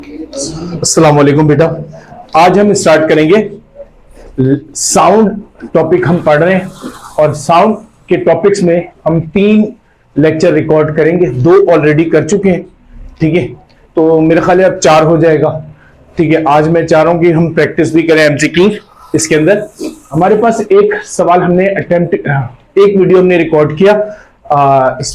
अस्सलाम वालेकुम बेटा। आज हम स्टार्ट करेंगे साउंड टॉपिक हम पढ़ रहे हैं और साउंड के टॉपिक्स में हम 3 लेक्चर रिकॉर्ड करेंगे। 2 ऑलरेडी कर चुके हैं, ठीक है, तो मेरे ख्याल है अब 4 हो जाएगा। ठीक है, आज मैं चाह रहा हूं कि हम प्रैक्टिस भी करें एमसीक्यू। इसके अंदर हमारे पास एक सवाल हमने एक वीडियो हमने रिकॉर्ड किया,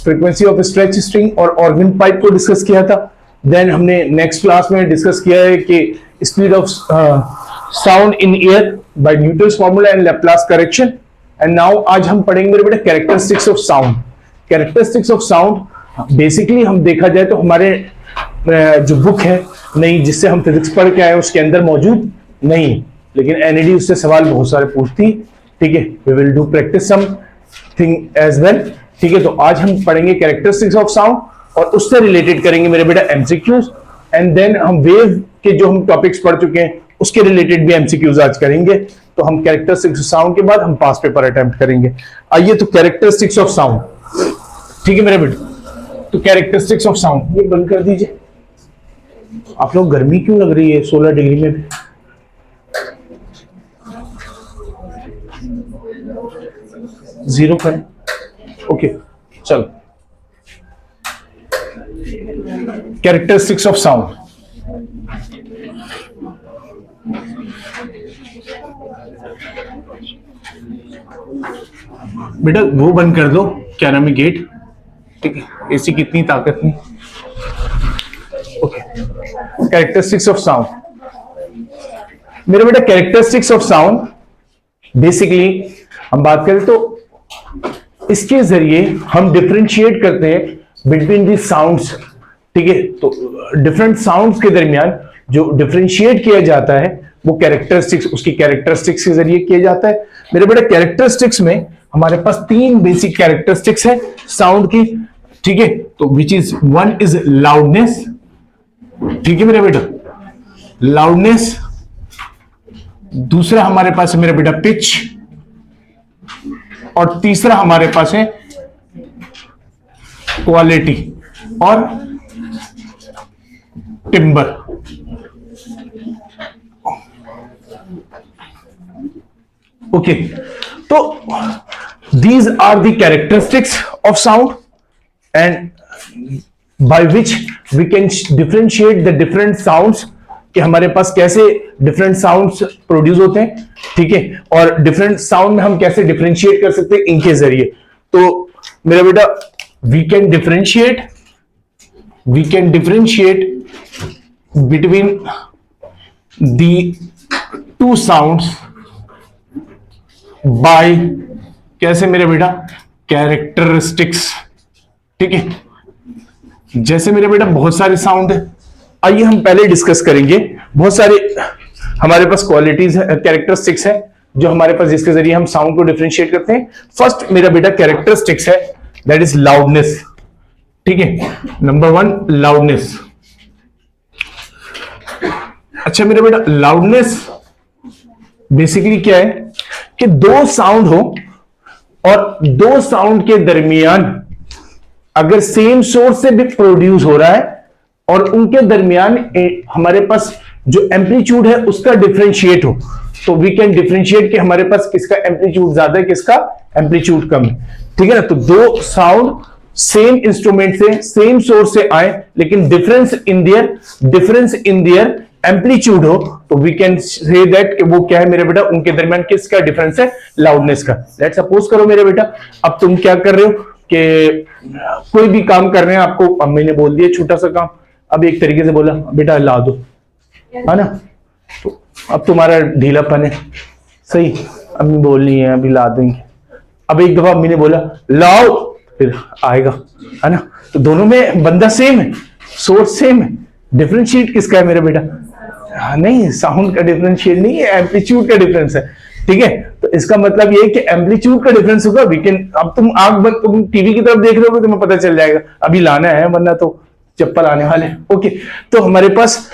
फ्रीक्वेंसी ऑफ स्ट्रेच स्ट्रिंग और ऑर्गन पाइप को डिस्कस किया था। देन हमने नेक्स्ट क्लास में डिस्कस किया है कि speed of sound in air by Newton's formula and Laplace correction. And now आज हम पढ़ेंगे मेरे बेटे characteristics of sound. Characteristics of sound basically हम देखा जाए तो हमारे जो बुक है नहीं, जिससे हम फिजिक्स पढ़ के आए उसके अंदर मौजूद नहीं, लेकिन एनईडी उससे सवाल बहुत सारे पूछती। ठीक है, we will do practice something as well. ठीक है, तो आज हम पढ़ेंगे कैरेक्टरिस्टिक्स ऑफ साउंड और उससे रिलेटेड करेंगे मेरे बेटा एमसीक्यूज। एंड देन हम वेव के जो हम टॉपिक्स पढ़ चुके हैं उसके रिलेटेड भी एमसीक्यूज आज करेंगे। तो हम कैरेक्टरिस्टिक्स ऑफ साउंड के बाद हम पास पेपर अटेम्प्ट करेंगे। आइए, तो कैरेक्टरिस्टिक्स ऑफ साउंड, ठीक है मेरे बेटा। तो कैरेक्टरिस्टिक्स ऑफ साउंड ये बंद कर दीजिए। आप लोग गर्मी क्यों लग रही है 16 डिग्री में भी? जीरो करें, ओके चलो। कैरेक्टरिस्टिक्स ऑफ साउंड, बेटा वो बंद कर दो, क्या नाम है, गेट। ठीक है, एसी की इतनी ताकत नहीं। ओके, कैरेक्टरिस्टिक्स ऑफ साउंड मेरे बेटा। कैरेक्टरिस्टिक्स ऑफ साउंड बेसिकली हम बात करें तो इसके जरिए हम डिफरेंशिएट करते हैं बिटवीन दी साउंड्स। ठीक है, तो डिफरेंट साउंड्स के दरमियान जो डिफरेंशिएट किया जाता है वो कैरेक्टरिस्टिक्स, उसकी कैरेक्टरिस्टिक्स के जरिए किया जाता है मेरे बेटा। कैरेक्टरिस्टिक्स में हमारे पास 3 बेसिक कैरेक्टरिस्टिक्स है साउंड की। ठीक है, तो which is one is loudness. ठीक है मेरे बेटा, लाउडनेस। दूसरा हमारे पास है मेरे बेटा पिच, और तीसरा हमारे पास है क्वालिटी और टिम्बर। ओके, तो these are the characteristics of sound and by which we can differentiate the different sounds, कि हमारे पास कैसे डिफरेंट साउंड्स प्रोड्यूस होते हैं। ठीक है, और डिफरेंट साउंड में हम कैसे डिफरेंशिएट कर सकते हैं इनके जरिए। तो मेरा बेटा we can differentiate between the 2 sounds by, कैसे मेरे बेटा, कैरेक्टरिस्टिक्स। ठीक है, जैसे मेरे बेटा बहुत सारे साउंड है, आइए हम पहले डिस्कस करेंगे। बहुत सारे हमारे पास क्वालिटीज है, कैरेक्टरिस्टिक्स है जो हमारे पास, जिसके जरिए हम साउंड को डिफरेंशिएट करते हैं। फर्स्ट मेरा बेटा कैरेक्टरिस्टिक्स है, दैट इज लाउडनेस। ठीक है, नंबर 1 लाउडनेस। अच्छा मेरा बेटा, लाउडनेस बेसिकली क्या है कि 2 साउंड हो और 2 साउंड के दरमियान अगर सेम सोर्स से भी प्रोड्यूस हो रहा है और उनके दरमियान हमारे पास जो एम्पलीट्यूड है उसका डिफरेंशिएट हो, तो वी कैन डिफरेंशिएट कि हमारे पास किसका एम्पलीट्यूड ज्यादा है, किसका एम्पलीट्यूड कम है। ठीक है ना, तो 2 साउंड सेम इंस्ट्रूमेंट से, सेम सोर्स से आए, लेकिन डिफरेंस इन देयर एम्पलीट्यूड हो, तो वी कैन से दैट कि वो क्या है मेरे बेटा, उनके दरमियान किसका डिफरेंस है, लाउडनेस का। लेट सपोज करो मेरे बेटा, अब तुम क्या कर रहे हो कि कोई भी काम कर रहे हैं, आपको अम्मी ने बोल दिया छोटा सा काम, अब एक तरीके से बोला बेटा ला दो, है ना, तो अब तुम्हारा ढीलापन है, सही, अम्मी बोल रही है अभी ला देंगे। अब एक दफा अम्मी ने बोला लाओ, फिर आएगा, है ना, तो दोनों में बंदा सेम है, सोर्स सेम है, डिफरेंशिएट किसका है मेरा बेटा, नहीं, साउंड का डिफरेंशिएट नहीं है, एम्पलीट्यूड का डिफरेंस है। ठीक है, तो इसका मतलब ये है कि एम्पलीट्यूड का डिफरेंस होगा। वी कैन, अब तुम आंख बंद, तुम टीवी की तरफ देख रहे हो तुम्हें पता चल जाएगा अभी लाना है, वरना तो चप्पल आने वाले। ओके, तो हमारे पास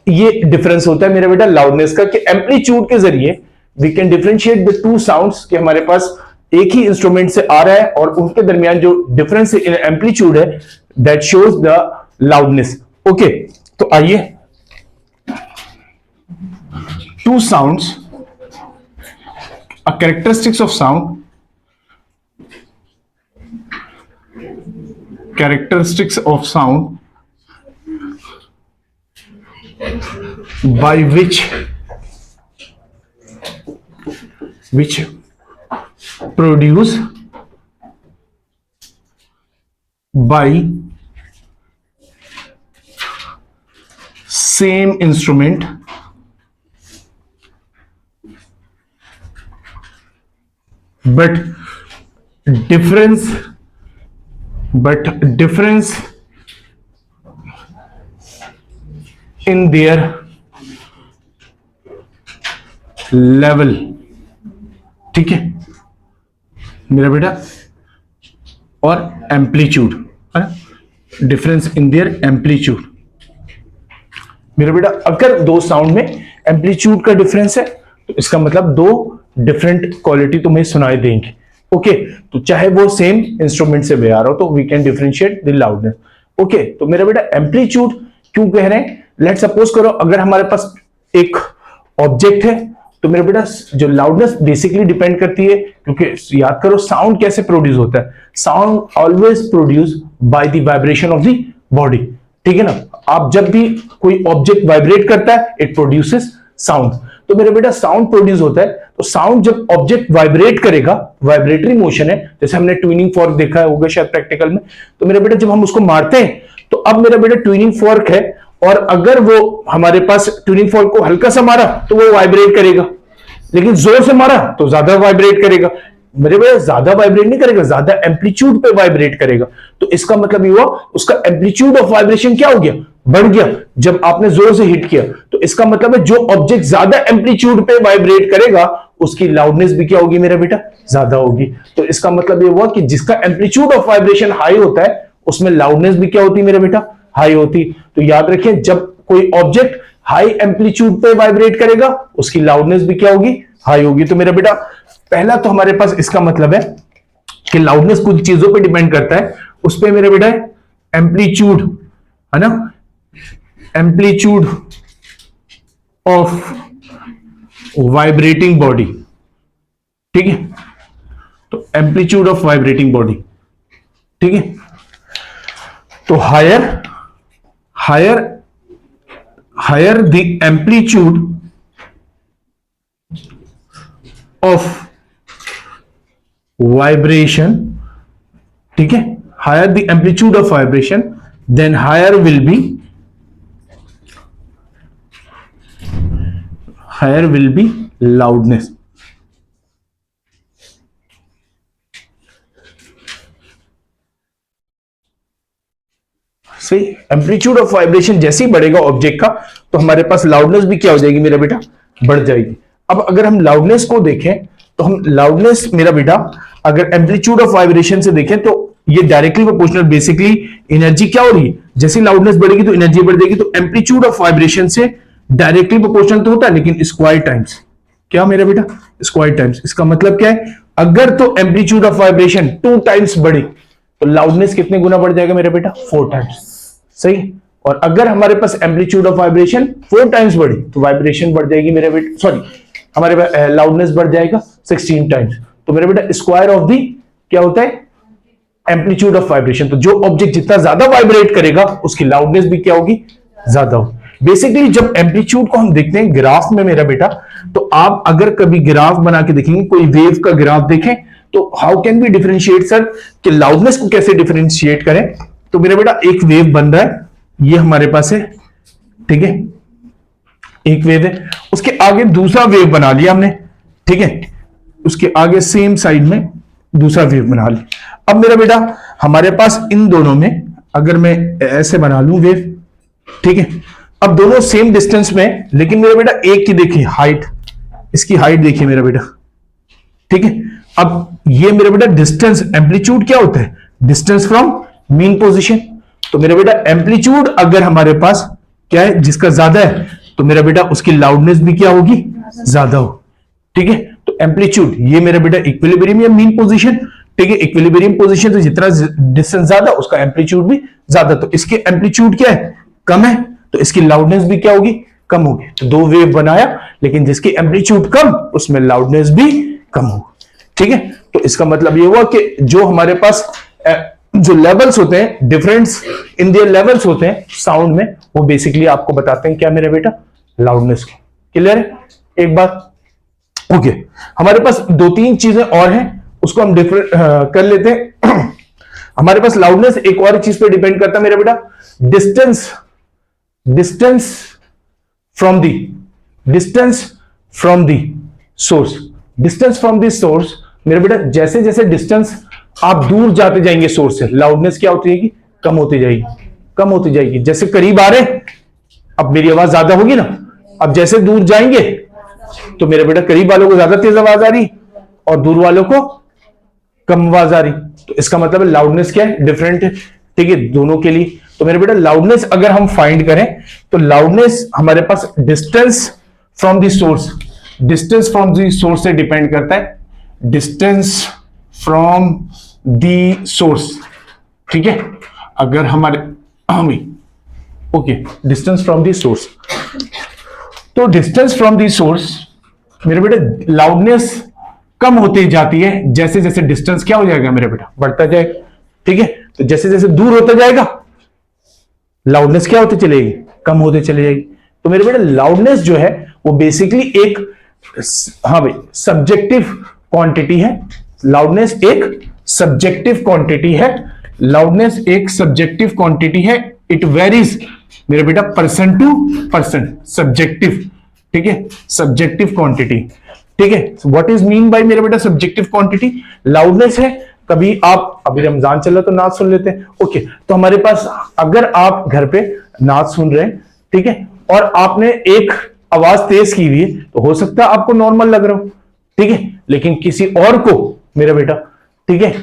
ये डिफरेंस होता है मेरा बेटा लाउडनेस का, कि एम्पलीट्यूड के जरिए we can differentiate the 2 sounds, कि हमारे पास एक ही इंस्ट्रूमेंट से आ रहा है और उनके दरमियान जो डिफरेंस इन एम्पलीट्यूड है that shows the loudness. Okay, तो आइए two sounds, a characteristics of sound, characteristics of sound by which produce by same instrument but difference in their level। ठीक है मेरा बेटा, और amplitude, difference in their amplitude. मेरा बेटा अगर दो साउंड में एम्पलीट्यूड का डिफरेंस है तो इसका मतलब दो डिफरेंट क्वालिटी तुम्हें सुनाई देंगी। ओके, तो चाहे वो सेम इंस्ट्रूमेंट से बजा रहा हो तो we can differentiate the loudness. Okay, तो मेरा बेटा एम्पलीट्यूड क्यों कह रहे हैं? लेट सपोज करो अगर हमारे पास एक ऑब्जेक्ट है तो मेरा बेटा जो लाउडनेस बेसिकली डिपेंड करती है, क्योंकि याद करो साउंड कैसे प्रोड्यूस होता है, sound always produce by the vibration of the body. ठीक है ना, आप जब भी कोई ऑब्जेक्ट वाइब्रेट करता है इट प्रोड्यूसेस साउंड। तो मेरे बेटा साउंड प्रोड्यूस होता है, तो साउंड जब ऑब्जेक्ट वाइब्रेट करेगा, वाइब्रेटरी मोशन है, जैसे हमने ट्यूनिंग फॉर्क देखा होगा शायद प्रैक्टिकल में, तो मेरे बेटा जब हम उसको मारते हैं तो अब मेरा बेटा ट्यूनिंग फॉर्क है और अगर वो हमारे पास ट्यूनिंग फॉर्क को हल्का सा मारा तो वो वाइब्रेट करेगा, लेकिन जोर से मारा तो ज्यादा वाइब्रेट करेगा। मेरे बेटा ज्यादा वाइब्रेट नहीं करेगा, ज्यादा एम्पलीट्यूड पे वाइब्रेट करेगा। तो इसका मतलब ये हुआ उसका एम्पलीट्यूड ऑफ वाइब्रेशन क्या हो गया, बढ़ गया जब आपने जोर से हिट किया। तो इसका मतलब है जो ऑब्जेक्ट ज्यादा एम्पलीट्यूड पे वाइब्रेट करेगा उसकी लाउडनेस भी क्या होगी मेरा बेटा, ज्यादा होगी। तो इसका मतलब ये हुआ कि जिसका एम्पलीट्यूड ऑफ वाइब्रेशन हाई होता है उसमें लाउडनेस भी क्या होती है मेरा बेटा, हाई होती। तो याद रखें जब कोई ऑब्जेक्ट हाई एम्पलीट्यूड पे वाइब्रेट करेगा उसकी लाउडनेस भी क्या होगी, हाई होगी। तो मेरा बेटा पहला तो हमारे पास इसका मतलब है कि लाउडनेस कुछ चीजों पे डिपेंड करता है, उस पे मेरे बेटा एम्पलीट्यूड है ना, एम्पलीट्यूड ऑफ वाइब्रेटिंग बॉडी। ठीक है, तो एम्पलीट्यूड ऑफ वाइब्रेटिंग बॉडी। ठीक है, तो higher the amplitude of vibration, ठीक है, higher the amplitude of vibration then higher will be loudness. सही, एम्पलीट्यूड ऑफ वाइब्रेशन जैसे ही बढ़ेगा ऑब्जेक्ट का तो हमारे पास लाउडनेस भी क्या हो जाएगी मेरा बेटा, बढ़ जाएगी। अब अगर हम लाउडनेस को देखें तो हम लाउडनेस मेरा बेटा अगर एम्पलीट्यूड ऑफ वाइब्रेशन से देखें तो ये डायरेक्टली प्रोपोर्शनल, बेसिकली एनर्जी क्या हो रही है, जैसे लाउडनेस बढ़ेगी तो एनर्जी बढ़ जाएगी। तो एम्पलीट्यूड ऑफ वाइब्रेशन से डायरेक्टली प्रोपोर्शनल तो होता है लेकिन स्क्वायर टाइम्स, क्या मेरा बेटा, स्क्वायर टाइम्स। इसका मतलब क्या है, अगर तो एम्पलीट्यूड ऑफ वाइब्रेशन 2 टाइम्स बढ़ी तो लाउडनेस कितने गुना बढ़ जाएगा मेरा बेटा, 4 टाइम्स। सही, और अगर हमारे पास एम्पलीट्यूड ऑफ वाइब्रेशन 4 टाइम्स बढ़ी तो वाइब्रेशन बढ़ जाएगी मेरे बेटा, सॉरी हमारे पास लाउडनेस बढ़ जाएगा 16 टाइम्स। तो मेरे बेटा स्क्वायर ऑफ दी क्या होता है, एम्पलीट्यूड ऑफ वाइब्रेशन। तो जो ऑब्जेक्ट जितना ज्यादा वाइब्रेट करेगा उसकी लाउडनेस भी क्या होगी, ज्यादा होगी। बेसिकली जब एम्पलीट्यूड को हम देखते हैं ग्राफ में मेरा बेटा, तो आप अगर कभी ग्राफ बना के देखेंगे, कोई वेव का ग्राफ देखें तो how can be differentiate sir, कि लाउडनेस को कैसे डिफरेंशिएट करें। तो मेरा बेटा एक वेव बन रहा है, ये हमारे पास है, ठीक है, एक वेव है, उसके आगे दूसरा वेव बना लिया हमने, ठीक है, उसके आगे सेम साइड में दूसरा वेव बना लिया। अब मेरा बेटा हमारे पास इन दोनों में अगर मैं ऐसे बना लूं वेव, ठीक है, अब दोनों सेम डिस्टेंस में, लेकिन मेरा बेटा एक की देखिए हाइट, इसकी हाइट देखिए मेरा बेटा, ठीक है। अब ये मेरा बेटा डिस्टेंस, एम्पलीट्यूड क्या होता है, डिस्टेंस फ्रॉम मीन पोजीशन। तो मेरा बेटा एम्पलीट्यूड अगर हमारे पास क्या है, जिसका ज्यादा है, तो मेरा बेटा उसकी लाउडनेस भी क्या होगी, ज्यादा हो, ठीक है। तो एम्पलीट्यूड ये मेरा बेटा इक्विलिब्रियम या मीन पोजीशन, ठीक है, इक्विलिब्रियम पोजीशन से जितना डिस्टेंस ज्यादा उसका एम्पलीट्यूड भी ज्यादा। तो इसके एम्पलीट्यूड क्या है, कम है, तो इसकी लाउडनेस भी क्या होगी, कम हो गए। तो दो वेव बनाया, लेकिन जिसकी एम्पलीट्यूड कम उसमें लाउडनेस भी कम हो। ठीक है, तो इसका मतलब ये हुआ कि जो हमारे पास जो लेवल्स होते हैं, डिफरेंस इन देयर लेवल्स होते हैं साउंड में, वो बेसिकली आपको बताते हैं क्या मेरे बेटा, लाउडनेस को। क्लियर है एक बात? ओके, हमारे पास दो तीन चीजें और हैं, उसको हम डिफरेंट कर लेते हैं। हमारे पास लाउडनेस एक और चीज पे डिपेंड करता है मेरा बेटा, distance from the source. Distance from the source मेरे बेटा, जैसे जैसे डिस्टेंस आप दूर जाते जाएंगे सोर्स से, लाउडनेस क्या होती है, कम होती जाएगी। जैसे करीब आ रहे, अब मेरी आवाज ज्यादा होगी ना, अब जैसे दूर जाएंगे तो मेरे बेटा करीब वालों को ज्यादा तेज आवाज आ रही और दूर वालों को कम आवाज आ रही। तो इसका मतलब है लाउडनेस क्या है, डिफरेंट है। ठीक है, दोनों के लिए। तो मेरे बेटा लाउडनेस अगर हम फाइंड करें तो लाउडनेस हमारे पास डिस्टेंस फ्रॉम द सोर्स से डिपेंड करता है। डिस्टेंस फ्रॉम द सोर्स, ठीक है, अगर हमारे okay, distance from the source, तो डिस्टेंस फ्रॉम द सोर्स मेरे बेटे लाउडनेस कम होती जाती है जैसे जैसे डिस्टेंस क्या हो जाएगा मेरे बेटा, बढ़ता जाएगा। ठीक है, तो जैसे जैसे दूर होता जाएगा लाउडनेस क्या होती चलेगी, कम होते चले जाएगी। तो मेरे बेटे लाउडनेस जो है वो बेसिकली एक, हाँ भाई, सब्जेक्टिव क्वांटिटी है। लाउडनेस एक सब्जेक्टिव क्वांटिटी है। इट वेरीज मेरे बेटा पर्सन टू पर्सन, सब्जेक्टिव। ठीक है, सब्जेक्टिव क्वांटिटी। ठीक है, व्हाट इज मीन बाय मेरे बेटा सब्जेक्टिव क्वांटिटी? लाउडनेस है, कभी आप, अभी रमजान चल रहा तो नाच सुन लेते हैं। ओके, तो हमारे पास अगर आप घर पे नाच सुन रहे हैं, ठीक है, और आपने एक आवाज तेज की हुई है, तो हो सकता है आपको नॉर्मल लग रहा हो, ठीक है, लेकिन किसी और को मेरा बेटा, ठीक है,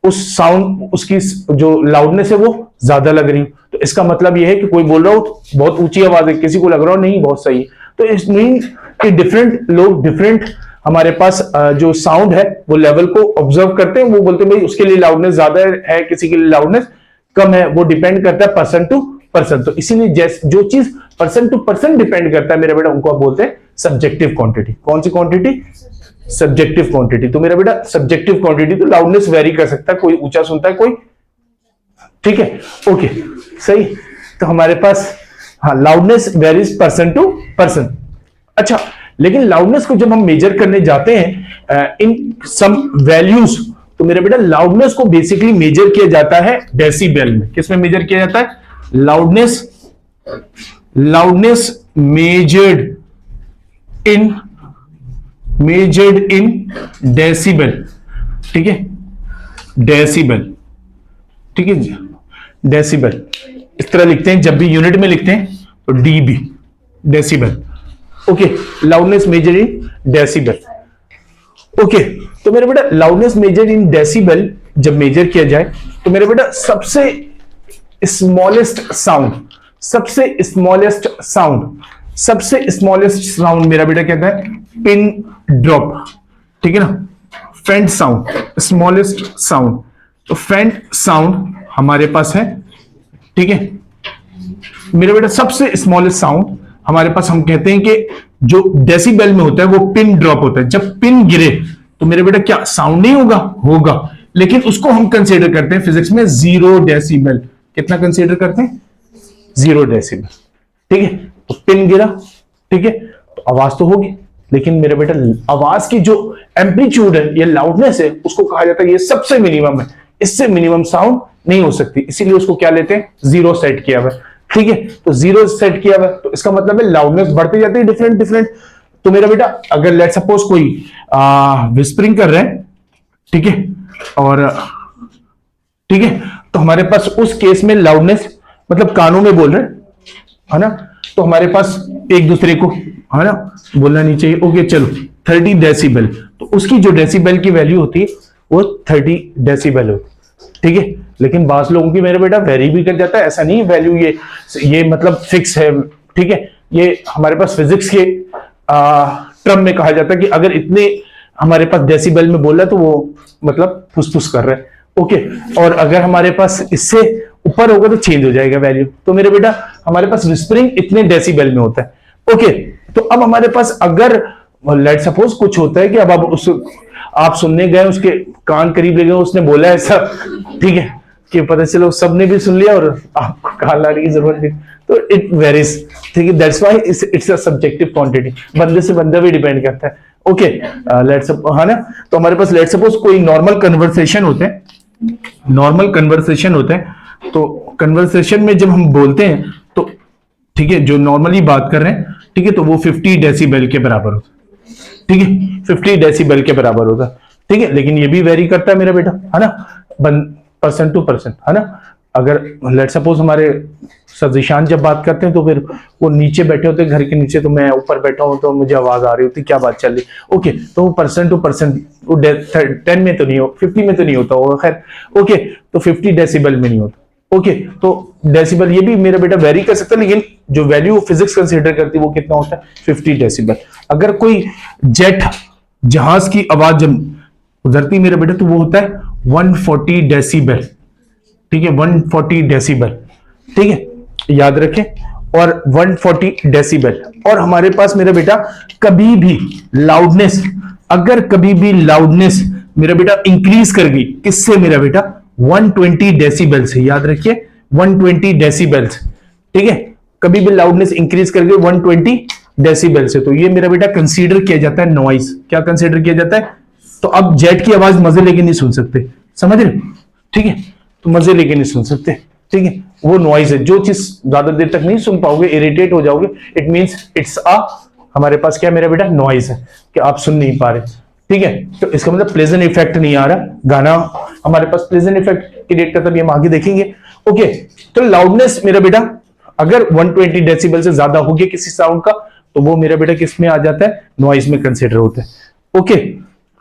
उस साउंड, उसकी जो लाउडनेस है वो ज्यादा लग रही हो। तो इसका मतलब यह है कि कोई बोल रहा हो बहुत ऊंची आवाज है, किसी को लग रहा हो नहीं बहुत सही है। तो इस मीन कि डिफरेंट लोग डिफरेंट हमारे पास जो साउंड है वो लेवल को ऑब्जर्व करते हैं, वो बोलते हैं भाई उसके लिए लाउडनेस ज्यादा है, किसी के लिए लाउडनेस कम है। वो डिपेंड करता है पर्सन टू पर्सन। तो इसीलिए जो चीज पर्सन टू पर्सन डिपेंड करता है मेरा बेटा, उनको आप बोलते हैं सब्जेक्टिव क्वांटिटी। कौन सी क्वांटिटी? Subjective quantity. तो मेरा बेटा सब्जेक्टिव क्वांटिटी, तो लाउडनेस वेरी कर सकता है, कोई ऊंचा सुनता है, कोई, ठीक है, ओके, सही। तो हमारे पास हाँ, loudness varies person to person. अच्छा, लेकिन लाउडनेस को जब हम मेजर करने जाते हैं इन सम वैल्यूज, तो मेरे बेटा लाउडनेस को बेसिकली मेजर किया जाता है डेसिबल में। किसमें मेजर किया जाता है? Loudness measured in decibel. ठीक है, डेसिबल, ठीक है, डेसिबल इस तरह लिखते हैं, जब भी यूनिट में लिखते हैं तो DB, decibel. Okay, loudness measure in decibel. Okay, तो मेरे बेटा लाउडनेस मेजर इन डेसिबल जब मेजर किया जाए तो मेरे बेटा सबसे स्मॉलेस्ट साउंड मेरा बेटा कहता है पिन ड्रॉप। ठीक है ना, फेंट साउंड, स्मॉलेस्ट साउंड। तो फेंट साउंड हमारे पास है, ठीक है मेरे बेटा, सबसे स्मॉलेस्ट साउंड हमारे पास हम कहते हैं कि जो डेसिबल में होता है वो पिन ड्रॉप होता है। जब पिन गिरे तो मेरे बेटा क्या साउंड नहीं होगा, लेकिन उसको हम कंसीडर करते हैं फिजिक्स में 0 डेसिबल। कितना कंसीडर करते हैं? 0 डेसिबल। ठीक है, तो पिन गिरा, ठीक है, तो आवाज तो होगी, लेकिन मेरे बेटा आवाज की जो एम्पलीट्यूड है, ये लाउडनेस है, उसको कहा जाता है ये सबसे मिनिमम है, इससे मिनिमम साउंड नहीं हो सकती, इसीलिए उसको क्या लेते हैं? 0 सेट किया हुआ। ठीक है, तो 0 सेट किया हुआ, तो इसका मतलब है लाउडनेस बढ़ती जाती है डिफरेंट। तो मेरा बेटा अगर लेट सपोज कोई विस्परिंग कर रहे हैं, ठीक है, और ठीक है, तो हमारे पास उस केस में लाउडनेस मतलब कानों में बोल रहे हैं, है ना, तो हमारे पास एक दूसरे को, है ना, बोलना नहीं चाहिए। ओके, चलो 30 डेसिबल, तो उसकी जो डेसिबल की वैल्यू होती है वो 30 डेसिबल होती है। ठीक है, लेकिन बास लोगों की मेरे बेटा वेरी भी कर जाता है, ऐसा नहीं वैल्यू ये मतलब फिक्स है। ठीक है, ये हमारे पास फिजिक्स के टर्म में कहा जाता है कि अगर इतने हमारे पास डेसिबल में बोल रहा है तो वो मतलब फुसफुस कर रहा है। ओके, और अगर हमारे पास इससे ऊपर होगा तो चेंज हो जाएगा वैल्यू। तो मेरे बेटा हमारे पास विस्परिंग इतने डेसिबल में होता है, ओके, तो अब हमारे पास अगर लेट सपोज कुछ होता है कि अब आप सुनने गए, उसके कान करीब ले गए, उसने बोला ऐसा, ठीक है, कि पता चलो सबने भी सुन लिया और आपको कान लाने की जरूरत नहीं, तो इट वेरीज, ठीक है, that's why it's a subjective quantity, बंदे से बंदा भी डिपेंड करता है। ओके, लेट्स है ना, तो हमारे पास लेट सपोज कोई नॉर्मल कन्वर्सेशन होते हैं, नॉर्मल कन्वर्सेशन होते हैं, तो कन्वर्सेशन में जब हम बोलते हैं तो ठीक है, जो नॉर्मली बात कर रहे हैं, ठीक है, तो वो 50 डेसिबल के बराबर होता है, ठीक है, 50 डेसिबल के बराबर होता है, ठीक है, लेकिन ये भी वेरी करता है मेरा बेटा, है ना, पर्सन टू पर्सन, है ना। अगर लेट सपोज हमारे सजीशान जब बात करते हैं तो फिर वो नीचे बैठे होते हैं घर के नीचे, तो मैं ऊपर बैठा हूं तो मुझे आवाज आ रही होती, क्या बात चल रही, ओके, तो वो पर्सन टू पर्सन, वो 10 में तो नहीं हो, 50 में तो नहीं होता होगा, खैर, ओके, तो 50 डेसिबल में नहीं होता, ओके, तो डेसिबल ये भी मेरा बेटा वेरी कर सकता है, लेकिन जो वैल्यू फिजिक्स कंसीडर करती है वो कितना होता है, 50 डेसिबल। अगर कोई जेट जहाज की आवाज जब उधरती मेरे बेटे तो वो होता है 140 डेसिबल, ठीक है, 140 डेसिबल, ठीक है, याद रखें, और 140 डेसिबल। और हमारे पास मेरा बेटा कभी भी लाउडनेस, अगर कभी भी लाउडनेस मेरा बेटा इंक्रीज कर गई, किससे मेरा बेटा, 120 डेसिबल से, याद रखिए 120 डेसिबल, ठीक है, कभी भी लाउडनेस इंक्रीज कर गई 120 डेसिबल से, तो ये मेरा बेटा कंसीडर किया जाता है नॉइज। क्या कंसीडर किया जाता है, तो अब जेट की आवाज मजे लेके नहीं सुन सकते, समझ रहे, ठीक है, तो मजे लेके नहीं सुन सकते, ठीक है, वो नॉइज है, जो चीज ज्यादा देर तक नहीं सुन पाओगे, इरिटेट हो जाओगे, इट मींस इट्स अ, हमारे पास क्या मेरा बेटा, नॉइज है, कि आप सुन नहीं पा रहे, ठीक है, तो इसका मतलब प्लेजेंट इफेक्ट नहीं आ रहा, गाना हमारे पास प्लेजेंट इफेक्ट क्रिएट करता है, हम आगे देखेंगे। ओके, तो लाउडनेस मेरा बेटा अगर 120 डेसिबल से ज्यादा हो गया किसी साउंड का, तो वो मेरा बेटा किस में आ जाता है, नॉइज में कंसिडर होता है। ओके,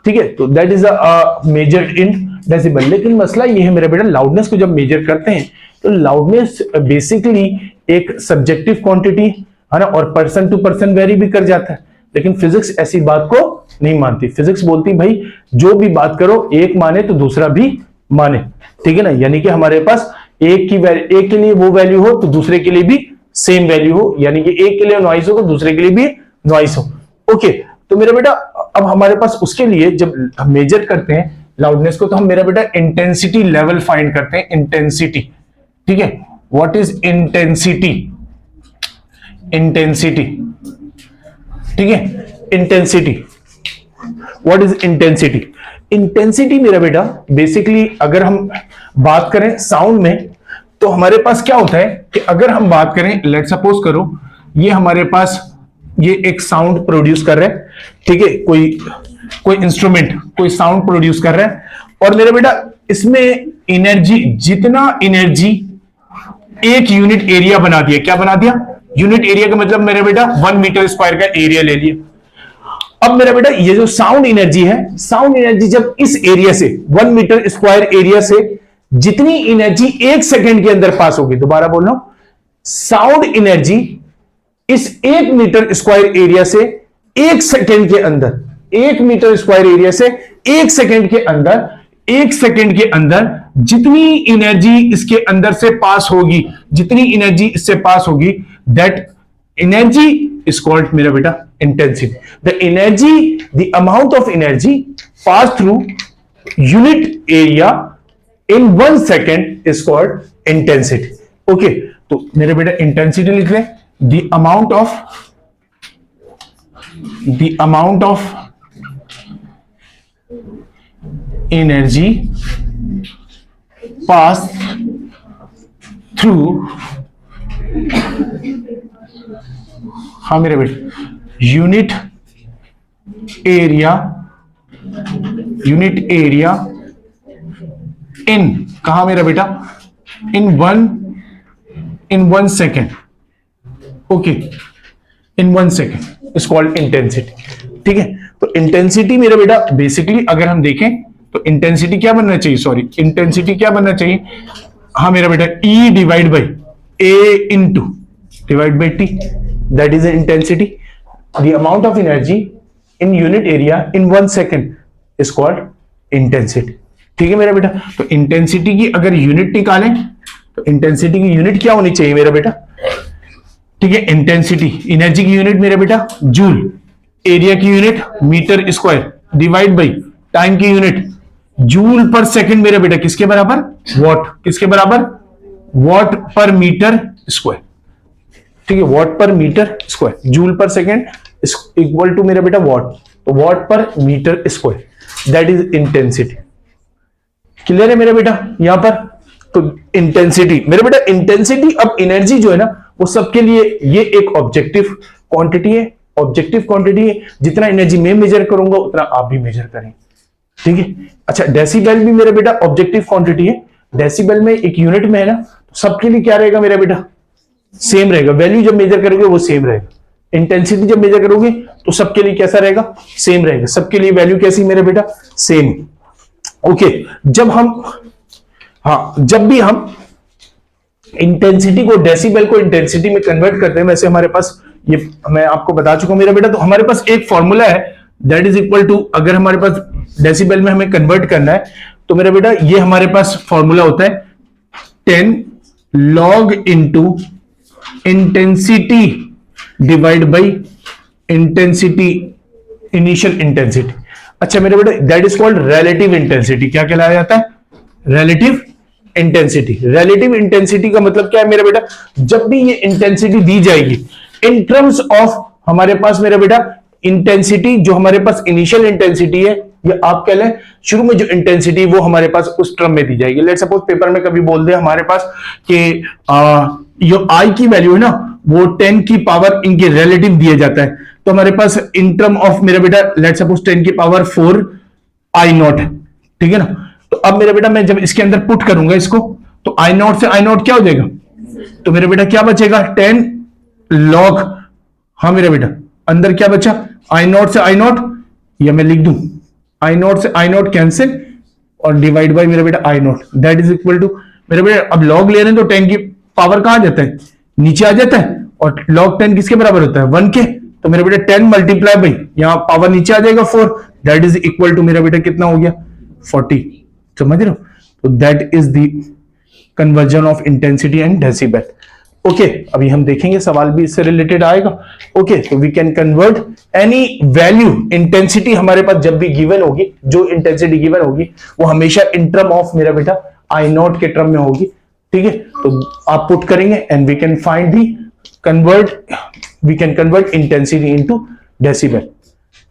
ठीक है, तो that is a measured in decibel. लेकिन मसला ये है मेरा बेटा, लाउडनेस को जब मेजर करते हैं तो लाउडनेस बेसिकली एक सब्जेक्टिव क्वांटिटी है ना, और पर्सन टू पर्सन वेरी भी कर जाता है, लेकिन फिजिक्स ऐसी बात को नहीं मानती। फिजिक्स बोलती भाई जो भी बात करो एक माने तो दूसरा भी माने, ठीक है ना, यानी कि हमारे पास एक के लिए वो वैल्यू हो तो दूसरे के लिए भी सेम वैल्यू हो, यानी कि एक के लिए नॉइस हो तो दूसरे के लिए भी नॉइस हो। ओके, तो मेरा बेटा अब हमारे पास उसके लिए जब हम मेजर करते हैं लाउडनेस को, तो हम मेरा बेटा इंटेंसिटी लेवल फाइंड करते हैं, इंटेंसिटी, ठीक है, व्हाट इज इंटेंसिटी, इंटेंसिटी, ठीक है, intensity, what is intensity. Intensity मेरा बेटा बेसिकली अगर हम बात करें साउंड में, तो हमारे पास क्या होता है कि अगर हम बात करें, लेट सपोज करो ये हमारे पास ये एक साउंड प्रोड्यूस कर रहा है, ठीक है, कोई इंस्ट्रूमेंट कोई साउंड प्रोड्यूस कर रहा है, और मेरा बेटा इसमें एनर्जी, जितना एनर्जी एक यूनिट एरिया बना दिया, क्या बना दिया, यूनिट एरिया का मतलब मेरा बेटा 1 मीटर स्क्वायर का एरिया ले लिया। अब मेरा बेटा ये जो साउंड एनर्जी है, साउंड एनर्जी जब इस एरिया से 1 मीटर स्क्वायर एरिया से जितनी एनर्जी 1 सेकेंड के अंदर पास होगी, दोबारा बोल रहा हूं, साउंड एनर्जी इस 1 मीटर स्क्वायर एरिया से 1 सेकेंड के अंदर, 1 मीटर स्क्वायर एरिया से 1 सेकेंड के अंदर, 1 सेकेंड के अंदर जितनी एनर्जी इसके अंदर से पास होगी, जितनी एनर्जी इससे पास होगी, दैट एनर्जी is called मेरा बेटा intensity. The energy, the amount of energy passed through unit area in 1 second is called intensity. Okay, तो मेरे बेटा intensity लिख लें, the amount of energy passed through, हाँ मेरे बेटे, यूनिट एरिया इन, कहा मेरा बेटा, in one second. Okay, in 1 second is called intensity, ठीक है। तो इंटेंसिटी मेरा बेटा बेसिकली अगर हम देखें तो इंटेंसिटी क्या बनना चाहिए, सॉरी, इंटेंसिटी क्या बनना चाहिए, हाँ मेरा बेटा E divide by A into divide by T, that is the intensity. The amount of energy in unit area in 1 second is called intensity. ठीक है मेरा बेटा, तो इंटेंसिटी की अगर यूनिट निकालें तो इंटेंसिटी की यूनिट क्या होनी चाहिए मेरा बेटा, ठीक है। इंटेंसिटी, एनर्जी की यूनिट मेरा बेटा जूल, एरिया की unit metre square, divide by time की यूनिट जूल पर सेकंड मेरा बेटा किसके बराबर, वॉट, किसके बराबर, वॉट पर मीटर स्क्वायर, ठीक है, watt per metre square, joule per second equal to मेरा बेटा वॉट, तो watt per metre square, that is intensity. Clear है मेरा बेटा यहां पर। तो इंटेंसिटी मेरे बेटा, इंटेंसिटी, अब एनर्जी जो है ना वो सबके लिए ये एक ऑब्जेक्टिव क्वांटिटी है, ऑब्जेक्टिव क्वांटिटी है, जितना एनर्जी मैं मेजर करूंगा उतना आप भी मेजर करें, ठीक है। अच्छा, डेसिबल भी मेरा बेटा ऑब्जेक्टिव क्वांटिटी है, डेसिबल में एक यूनिट में है ना, तो सबके लिए क्या रहेगा मेरा बेटा, सेम रहेगा, वैल्यू जब मेजर करोगे वो सेम रहेगा। इंटेंसिटी जब मेजर करोगे तो सबके लिए कैसा रहेगा, सेम रहेगा, सबके लिए वैल्यू कैसी मेरा बेटा, सेम। ओके, जब भी हम इंटेंसिटी को, डेसिबल को इंटेंसिटी में कन्वर्ट करते हैं, वैसे हमारे पास ये मैं आपको बता चुका हूं मेरा बेटा, तो हमारे पास एक फॉर्मूला है दैट इज इक्वल टू, अगर हमारे पास डेसिबल में हमें कन्वर्ट करना है तो मेरा बेटा ये हमारे पास फॉर्मूला होता है 10 log into intensity divide by intensity, initial intensity. अच्छा मेरे बेटा, that is called relative intensity. क्या कहलाया जाता है, रिलेटिव इंटेंसिटी। रिलेटिव इंटेंसिटी का मतलब क्या है मेरा बेटा, जब भी ये इंटेंसिटी दी जाएगी इन टर्म्स ऑफ हमारे पास मेरा बेटा इंटेंसिटी, जो हमारे पास इनिशियल इंटेंसिटी है, या आप कह लें शुरू में जो इंटेंसिटी वो हमारे पास उस टर्म में दी जाएगी। लेट्स सपोज पेपर में कभी बोल दे हमारे पास कि जो आई की वैल्यू है ना वो 10 की पावर इनके रिलेटिव दिया जाता है, तो हमारे पास इन टर्म ऑफ मेरा बेटा लेट्स सपोज 10 की पावर 4 आई नॉट, ठीक है ना। तो अब मेरा बेटा मैं जब इसके अंदर पुट करूंगा इसको, तो आई नॉट से आई नॉट क्या हो जाएगा, तो मेरा बेटा क्या बचेगा 10 log, हाँ मेरा बेटा अंदर क्या बचा, आई नॉट से आई नॉट, या मैं लिख दूं आई नॉट से आई नॉट कैंसिल और डिवाइड बाय मेरा बेटा I naught, that is equal to मेरे बेटा, अब लॉग ले रहे हैं तो 10 की पावर कहां जाता है, नीचे आ जाता है, और log 10 किसके बराबर होता है 1 के, तो मेरे बेटा 10 मल्टीप्लाई बाई यहां पावर नीचे आ जाएगा 4, दैट इज इक्वल टू मेरा बेटा कितना हो गया 40। समझ रहे हो, तो that is the conversion of intensity and decibel. Okay, अभी हम देखेंगे सवाल भी इससे रिलेटेड आएगा। ओके, तो we can convert any value, intensity हमारे पास जब भी गिवन होगी, जो इंटेंसिटी गिवन होगी वो हमेशा इन टर्म ऑफ मेरा बेटा आई नॉट के टर्म में होगी, ठीक है। तो आप पुट करेंगे and we can find the we can convert intensity into decibel.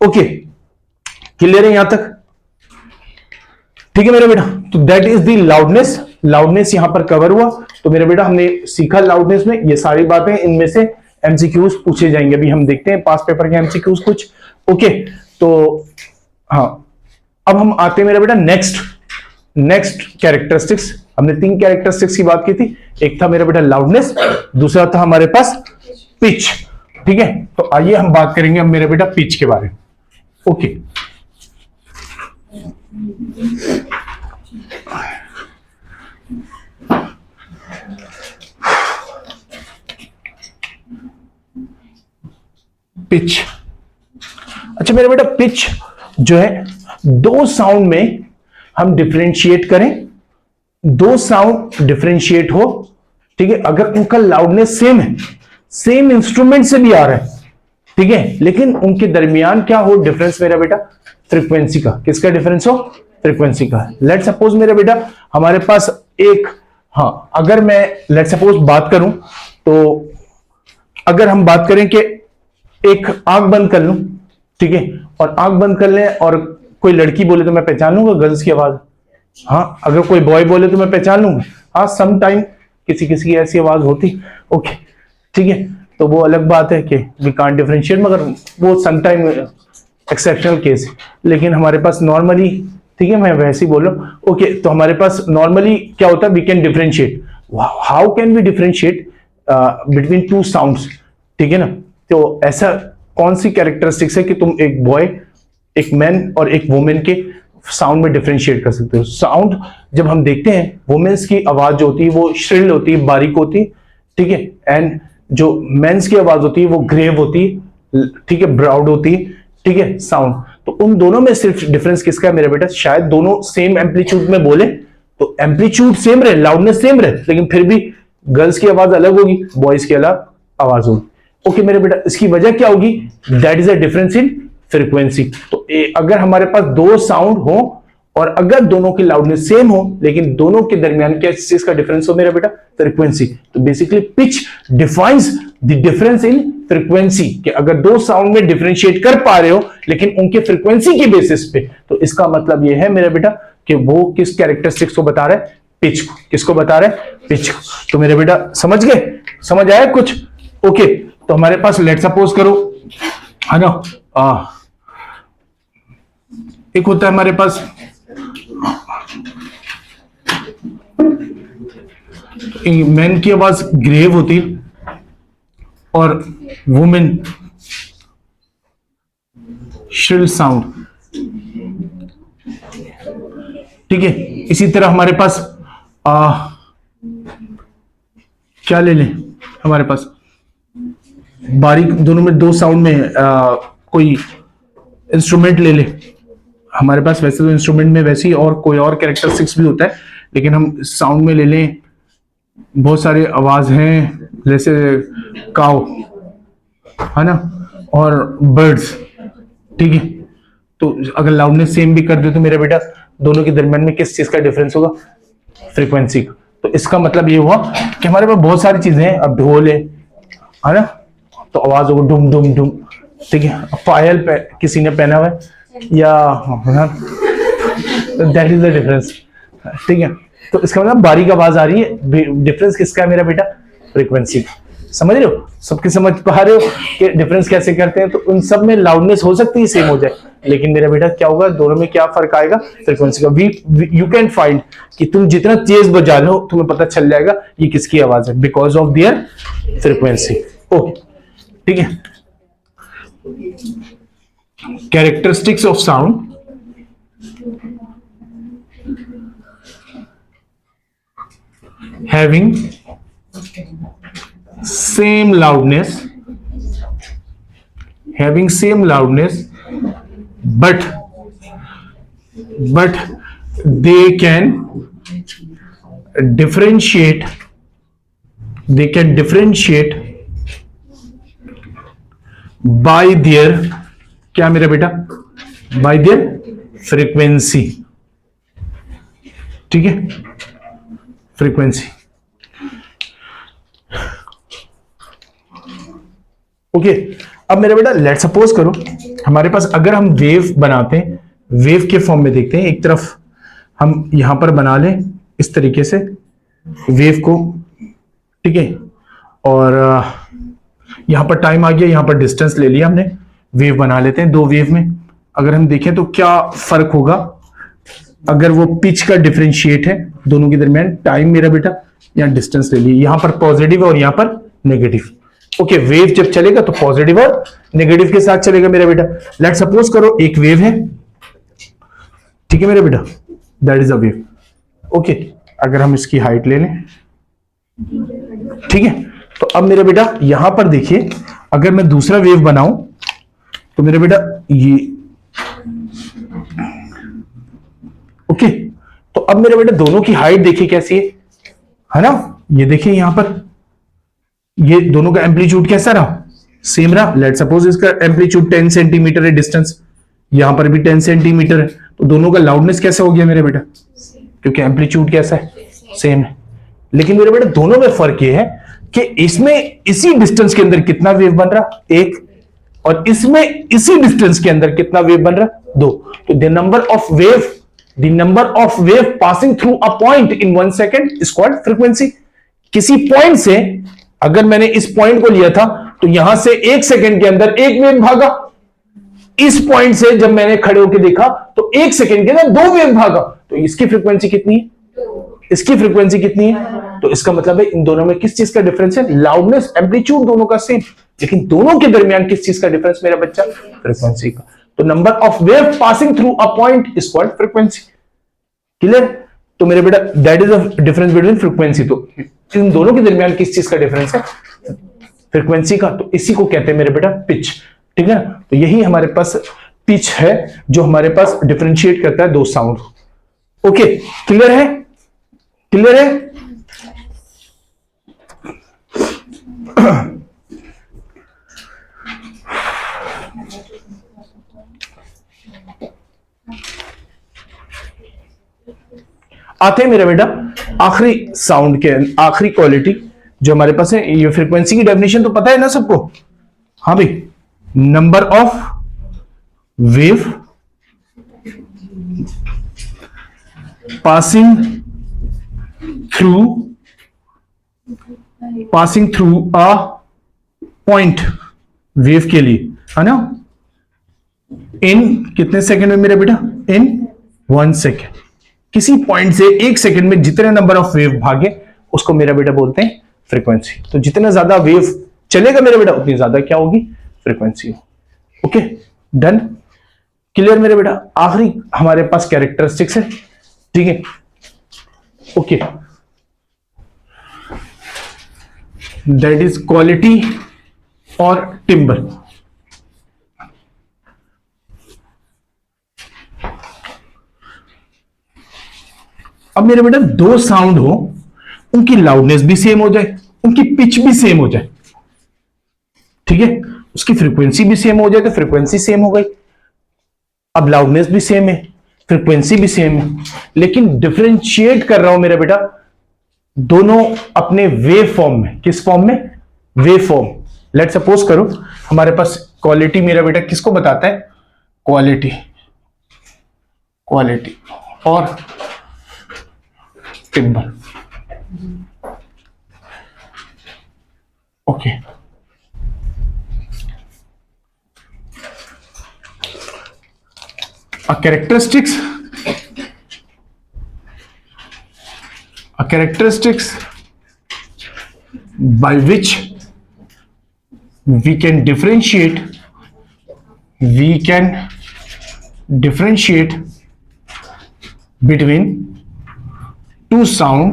Okay, clear है यहां तक, ठीक है मेरा बेटा। तो that is the loudness, loudness यहां पर कवर हुआ। तो मेरा बेटा हमने सीखा लाउडनेस में ये सारी बातें, इनमें से एमसीक्यूज पूछे जाएंगे। अभी हम देखते हैं पास पेपर के एमसीक्यूज कुछ। ओके, तो हाँ, अब हम आते हैं मेरा बेटा नेक्स्ट कैरेक्टरिस्टिक्स। हमने 3 कैरेक्टरिस्टिक्स की बात की थी, एक था मेरा बेटा लाउडनेस, दूसरा था हमारे पास पिच, ठीक है। तो आइए हम बात करेंगे अब मेरे बेटा पिच के बारे में। Okay, pitch. अच्छा मेरा बेटा, पिच जो है 2 साउंड में हम डिफरेंशिएट करें, 2 साउंड डिफरेंशिएट हो, ठीक है, अगर उनका लाउडनेस सेम है, सेम इंस्ट्रूमेंट से भी आ रहा है, ठीक है, लेकिन उनके दरमियान क्या हो डिफरेंस मेरा बेटा, फ्रीक्वेंसी का। किसका डिफरेंस हो, फ्रीक्वेंसी का। लेट सपोज मेरा बेटा हमारे पास एक, हाँ अगर मैं लेट सपोज बात करूं, तो अगर हम बात करें कि एक आंख बंद कर लूं, ठीक है, और आंख बंद कर लें और कोई लड़की बोले तो मैं पहचान लूंगा गर्ल्स की आवाज, हाँ अगर कोई बॉय बोले तो मैं पहचान लूंगा, हाँ सम टाइम किसी किसी की ऐसी आवाज होती, ओके ठीक है, तो वो अलग बात है कि वी कांट डिफरेंशिएट, मगर वो सम टाइम एक्सेप्शनल केस है। लेकिन हमारे पास नॉर्मली, ठीक है, मैं वैसे ही बोल रहा हूँ, ओके, तो हमारे पास नॉर्मली क्या होता है, we can differentiate, how can we differentiate between 2 sounds, ठीक है ना। तो ऐसा कौन सी कैरेक्टरिस्टिक्स है कि तुम एक बॉय, एक मैन और एक वुमेन के साउंड में डिफरेंशिएट कर सकते हो। साउंड जब हम देखते हैं, वुमेन्स की आवाज जो होती है वो श्रिल होती है, बारीक होती है, ठीक है, एंड जो मेंस की आवाज होती है वो ग्रेव होती है, ठीक है, ब्राउड होती है, ठीक है, साउंड। तो उन दोनों में सिर्फ डिफरेंस किसका है मेरा बेटा, शायद दोनों सेम एम्पलीट्यूड में बोले तो एम्पलीट्यूड सेम रहे, लाउडनेस सेम रहे, लेकिन फिर भी गर्ल्स की आवाज अलग होगी, बॉयज की अलग आवाज होगी। ओके मेरे बेटा, इसकी वजह क्या होगी? That is a difference in frequency. तो अगर हमारे पास दो साउंड हो और अगर दोनों की लाउडनेस सेम हो लेकिन दोनों के दरमियान क्या चीज का डिफरेंस हो मेरा बेटा? फ्रीक्वेंसी। तो basically pitch defines the difference in frequency, कि अगर दो साउंड में डिफरेंशिएट कर पा रहे हो लेकिन उनके फ्रीक्वेंसी के बेसिस पे, तो इसका मतलब यह है मेरा बेटा कि वो किस कैरेक्टरिस्टिक्स को बता रहा है? पिच को। किसको बता रहा है? पिच को। तो मेरे बेटा समझ गए? समझ आया कुछ? ओके, तो हमारे पास लेट सपोज करो, है ना, एक होता है हमारे पास मैन की आवाज ग्रेव होती है और वुमेन श्रिल साउंड, ठीक है। इसी तरह हमारे पास क्या ले लें, हमारे पास बारीक, दोनों में दो साउंड में कोई इंस्ट्रूमेंट ले ले हमारे पास। वैसे तो इंस्ट्रूमेंट में वैसे ही और कोई और कैरेक्टरिस्टिक्स भी होता है, लेकिन हम साउंड में ले लें, बहुत सारे आवाज हैं जैसे काऊ, है ना, और बर्ड्स, ठीक है। तो अगर लाउडनेस सेम भी कर दे तो मेरा बेटा दोनों के दरमियान में किस चीज का डिफरेंस होगा? फ्रीक्वेंसी का। तो इसका मतलब ये हुआ कि हमारे पास बहुत सारी चीजें हैं। अब ढोल है ना, तो आवाज होगा डुम डुम डुम, ठीक है। पायल किसी ने पहना हुआ है या दैट इज द डिफरेंस, ठीक है। तो इसका मतलब बारीक आवाज आ रही है, डिफरेंस किसका है मेरा बेटा? फ्रीक्वेंसी का। समझ रहे हो? सबके समझ पा रहे हो कि डिफरेंस कैसे करते हैं? तो उन सब में लाउडनेस हो सकती है सेम हो जाए, लेकिन मेरा बेटा क्या होगा? दोनों में क्या फर्क आएगा? फ्रीक्वेंसी का। यू कैन फाइंड कि तुम जितना तेज बजा लो तुम्हें पता चल जाएगा ये किसकी आवाज है, because of their frequency. Okay, ठीक है। Characteristics of sound, having same loudness, but they can differentiate by their क्या मेरा बेटा? by their frequency, ठीक है, फ्रीक्वेंसी। ओके, अब मेरा बेटा लेट सपोज करो हमारे पास अगर हम वेव बनाते हैं, वेव के फॉर्म में देखते हैं, एक तरफ हम यहां पर बना लें इस तरीके से वेव को, ठीक है, और यहां पर टाइम आ गया, यहां पर डिस्टेंस ले लिया हमने, वेव बना लेते हैं। दो वेव में अगर हम देखें तो क्या फर्क होगा अगर वो पिच का डिफरेंशिएट है दोनों के दरमियान? टाइम मेरा बेटा या डिस्टेंस ले लिए, यहां पर पॉजिटिव और यहां पर नेगेटिव। ओके, वेव जब चलेगा तो पॉजिटिव और नेगेटिव के साथ चलेगा मेरा बेटा। लेट सपोज करो एक वेव है, ठीक है मेरा बेटा, that is a wave. Okay, अगर हम इसकी हाइट ले लें, ठीक है, तो अब मेरा बेटा यहां पर देखिए अगर मैं दूसरा वेव बनाऊं तो मेरा बेटा ये, ओके, तो अब मेरे बेटे दोनों की हाइट देखिए कैसी है ना, ये देखिए यहां पर ये दोनों का एम्पलीट्यूड कैसा रहा? सेम रहा। लेट सपोज इसका एम्पलीट्यूड 10 सेंटीमीटर है, डिस्टेंस यहां पर भी 10 सेंटीमीटर है, तो दोनों का लाउडनेस कैसा हो गया मेरे बेटा? क्योंकि एम्पलीट्यूड कैसा है? सेम है। लेकिन मेरे बेटे दोनों में फर्क ये है कि इसमें इसी डिस्टेंस के अंदर कितना वेव बन रहा? एक, और इसमें इसी डिस्टेंस के अंदर कितना वेव बन रहा? दो। तो the number of wave passing through a point in 1 second is called frequency. किसी पॉइंट से अगर मैंने इस पॉइंट को लिया था तो यहां से 1 सेकेंड के अंदर एक वेव भागा, इस पॉइंट से जब मैंने खड़े होकर देखा तो 1 सेकेंड के अंदर 2 वेव भागा, तो इसकी फ्रीक्वेंसी कितनी है? इसकी फ्रीक्वेंसी कितनी है? तो इसका मतलब है इन दोनों में किस चीज का डिफरेंस है? लाउडनेस, एम्पलीट्यूड दोनों का सेम, लेकिन दोनों के दरमियान किस चीज का डिफरेंस मेरा बच्चा? फ्रीक्वेंसी का। तो number of wave passing through a point is called frequency. Clear? तो मेरे बेटा that is the difference between frequency. तो इन दोनों के दरमियान किस चीज का डिफरेंस है? फ्रीक्वेंसी का। तो इसी को कहते हैं मेरे बेटा पिच, ठीक है। तो यही हमारे पास पिच है जो हमारे पास डिफरेंशिएट करता है दो साउंड। ओके, क्लियर है? क्लियर है? आते हैं मेरा बेटा आखिरी साउंड के आखिरी क्वालिटी जो हमारे पास है। ये फ्रीक्वेंसी की डेफिनेशन तो पता है ना सबको? हाँ भाई, number of wave passing through a point wave के लिए, है ना, इन कितने सेकंड में मेरा बेटा? इन 1 सेकेंड। किसी पॉइंट से 1 सेकंड में जितने नंबर ऑफ वेव भागे उसको मेरा बेटा बोलते हैं फ्रीक्वेंसी। तो जितना ज्यादा वेव चलेगा मेरा बेटा उतनी ज्यादा क्या होगी? फ्रीक्वेंसी हो। ओके, डन, क्लियर मेरे बेटा? आखिरी हमारे पास कैरेक्टरिस्टिक्स है, ठीक है? ओके, दैट इज क्वालिटी और टिम्बर। अब मेरे बेटा दो साउंड हो, उनकी लाउडनेस भी सेम हो जाए, उनकी पिच भी सेम हो जाए, ठीक है, उसकी फ्रीक्वेंसी भी सेम हो जाए, तो फ्रीक्वेंसी सेम हो गई। अब लाउडनेस भी सेम है, फ्रीक्वेंसी भी सेम है, लेकिन डिफरेंशिएट कर रहा हूं मेरा बेटा दोनों अपने वेव फॉर्म में। किस फॉर्म में? Wave form. लेट सपोज करो हमारे पास क्वालिटी मेरा बेटा किसको बताता है? क्वालिटी और timber. Okay, characteristics by which we can differentiate between two sound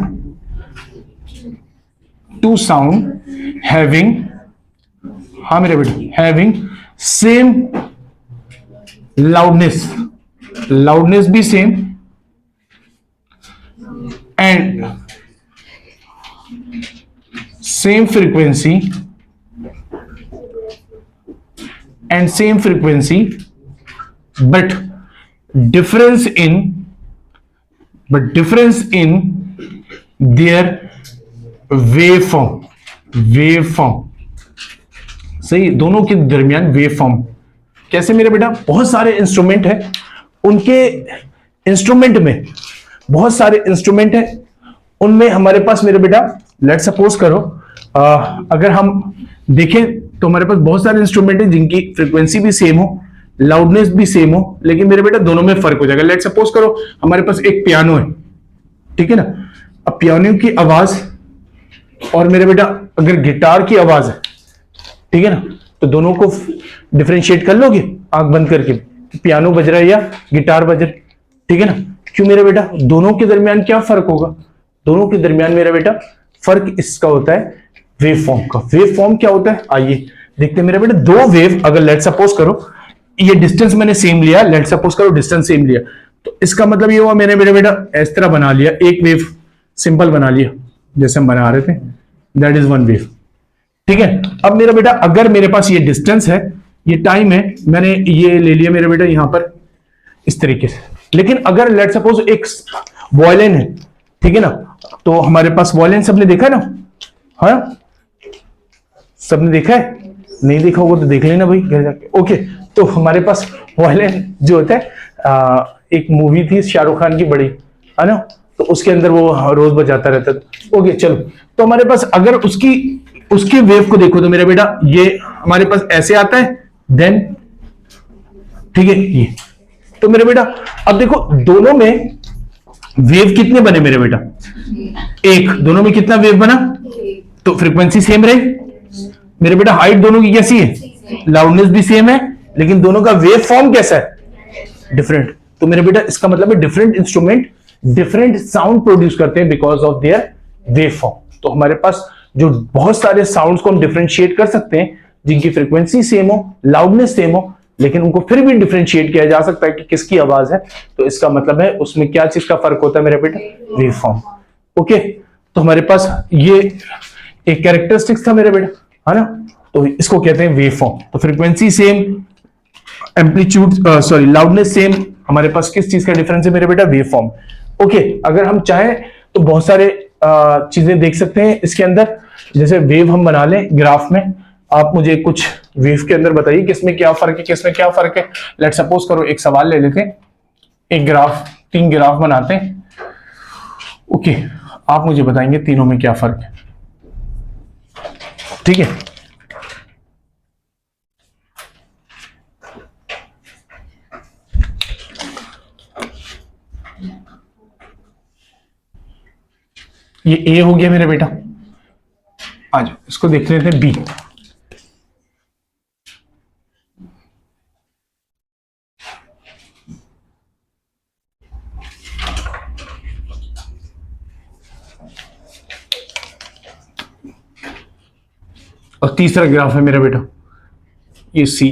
having, हाँ मेरे बेटे, having same loudness भी same and same frequency but difference in their waveform। सही, दोनों के दरमियान वेवफॉर्म। कैसे मेरे बेटा? बहुत सारे इंस्ट्रूमेंट है, उनके इंस्ट्रूमेंट में बहुत सारे इंस्ट्रूमेंट है, उनमें हमारे पास मेरे बेटा लेट सपोज करो अगर हम देखें तो हमारे पास बहुत सारे इंस्ट्रूमेंट है जिनकी फ्रीक्वेंसी भी सेम हो, लाउडनेस भी सेम हो, लेकिन मेरे बेटा दोनों में फर्क हो जाएगा। लेट सपोज करो हमारे पास एक पियानो है, ठीक है ना। अब पियानो की आवाज और मेरे बेटा अगर गिटार की आवाज है, ठीक है ना, तो दोनों को डिफरेंशिएट कर लोगे आंख बंद करके, पियानो बज रहा है या गिटार बज रहा है, ठीक है ना। क्यों मेरे बेटा? दोनों के दरमियान क्या फर्क होगा? दोनों के दरमियान मेरा बेटा फर्क इसका होता है वेवफॉर्म का। वेवफॉर्म क्या होता है आइए देखते हैं मेरे बेटा। दो वेव अगर लेट सपोज करो ये डिस्टेंस मैंने सेम लिया, लेट सपोज करो डिस्टेंस सेम लिया, तो इसका मतलब ये हुआ मैंने मेरे बेटा इस तरह बना लिया, एक वेव सिंपल बना लिया जैसे हम बना रहे थे, दैट इज वन वेव, ठीक है। अब मेरा बेटा अगर मेरे पास ये डिस्टेंस है, ये टाइम है, मैंने ये ले लिया मेरे बेटा यहां पर इस तरीके से, लेकिन अगर लेट सपोज एक वॉयलिन है, ठीक है ना, तो हमारे पास वॉयलिन सबने देखा है ना, हाँ सबने देखा है, नहीं देखा होगा तो देख लेना भाई घर जाके। ओके, तो हमारे पास वॉयलिन जो होता है एक मूवी थी शाहरुख खान की बड़ी, है ना, तो उसके अंदर वो रोज बजाता रहता था। ओके चलो, तो हमारे पास अगर उसकी वेव को देखो तो मेरा बेटा ये हमारे पास ऐसे आता है, देन ठीक है ये, तो मेरे बेटा अब देखो दोनों में वेव कितने बने मेरे बेटा? एक। दोनों में कितना वेव बना? तो फ्रीक्वेंसी सेम रही मेरे बेटा। हाइट दोनों की कैसी है? लाउडनेस भी सेम है, लेकिन दोनों का वेव फॉर्म कैसा है? डिफरेंट। तो मेरे बेटा इसका मतलब है different instrument different sound produce करते हैं because of their wave form. तो हमारे पास जो बहुत सारे साउंड्स को हम डिफरेंशिएट कर सकते हैं जिनकी फ्रीक्वेंसी सेम हो, लाउडनेस सेम हो, लेकिन उनको फिर भी डिफरेंशिएट किया जा सकता है कि किसकी आवाज है। तो इसका मतलब है उसमें क्या चीज का फर्क होता है मेरे बेटा? Wave form. ओके, तो हमारे पास ये एक कैरेक्टरिस्टिक्स था मेरे बेटा, है ना, तो इसको कहते हैं वेव फॉर्म। तो frequency same, amplitude sorry loudness same, हमारे पास किस चीज का डिफरेंस है मेरे बेटा? Wave form. ओके, अगर हम चाहें तो बहुत सारे चीजें देख सकते हैं इसके अंदर, जैसे वेव हम बना लें ग्राफ में। आप मुझे कुछ वेव के अंदर बताइए किसमें क्या फर्क है, किसमें क्या फर्क है। लेट सपोज करो एक सवाल ले लेते हैं, एक ग्राफ, 3 ग्राफ बनाते हैं। ओके, आप मुझे बताएंगे तीनों में क्या फर्क है, ठीक है? ये ए हो गया मेरा बेटा, आज इसको देख लेते हैं बी। और तीसरा ग्राफ है मेरा बेटा ये सी।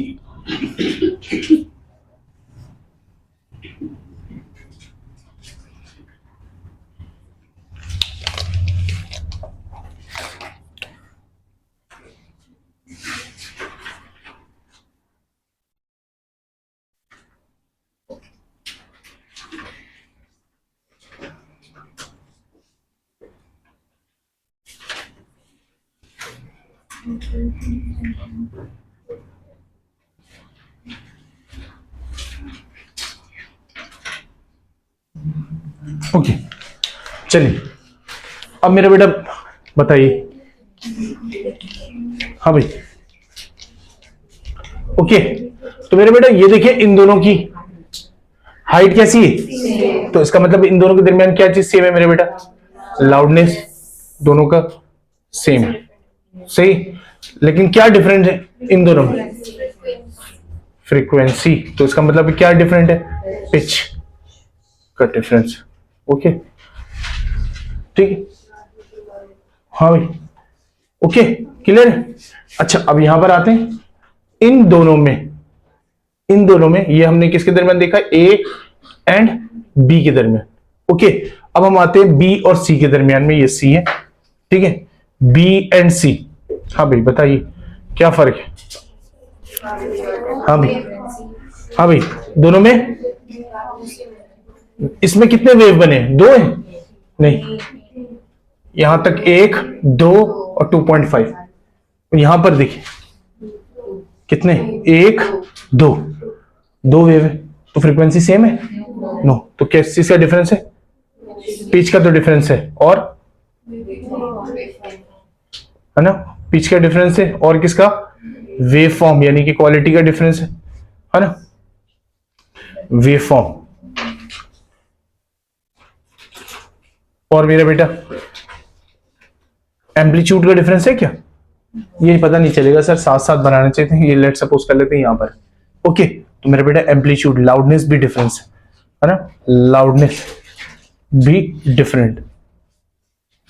ओके, चलिए अब मेरा बेटा बताइए। हाँ भाई, ओके, तो मेरे बेटा ये देखिए इन दोनों की हाइट कैसी है, तो इसका मतलब इन दोनों के दरमियान क्या चीज सेम है मेरे बेटा? लाउडनेस दोनों का सेम है, सही। लेकिन क्या डिफरेंट है इन दोनों में? फ्रीक्वेंसी। तो इसका मतलब क्या डिफरेंट है? पिच का डिफरेंस। ओके, ठीक है, हाँ भाई, ओके, क्लियर है। अच्छा, अब यहां पर आते हैं, इन दोनों में ये हमने किसके दरमियान देखा? ए एंड बी के दरमियान। ओके, अब हम आते हैं बी और सी के दरमियान में, ये सी है, ठीक है, बी एंड सी। हाँ भाई बताइए क्या फर्क है? हाँ भाई, हाँ भाई, दोनों में इसमें कितने वेव बने? 2 है? नहीं, यहां तक 1, 2 और 2.5। यहां पर देखिए कितने? 1, 2 वेव है, तो फ्रीक्वेंसी सेम है? नो। तो किस चीज का डिफरेंस है? पिच का तो डिफरेंस है, और है ना, पिच का डिफरेंस है, और किसका? वेव फॉर्म यानी कि क्वालिटी का डिफरेंस है ना, वेव फॉर्म। और मेरा बेटा एम्पलीट्यूड का डिफरेंस है क्या? ये पता नहीं चलेगा सर, साथ साथ बनाने चाहिए थे, ये लेट सपोज कर लेते हैं यहां पर। ओके, तो मेरा बेटा एम्पलीट्यूड, लाउडनेस भी डिफरेंस है ना, लाउडनेस भी डिफरेंट,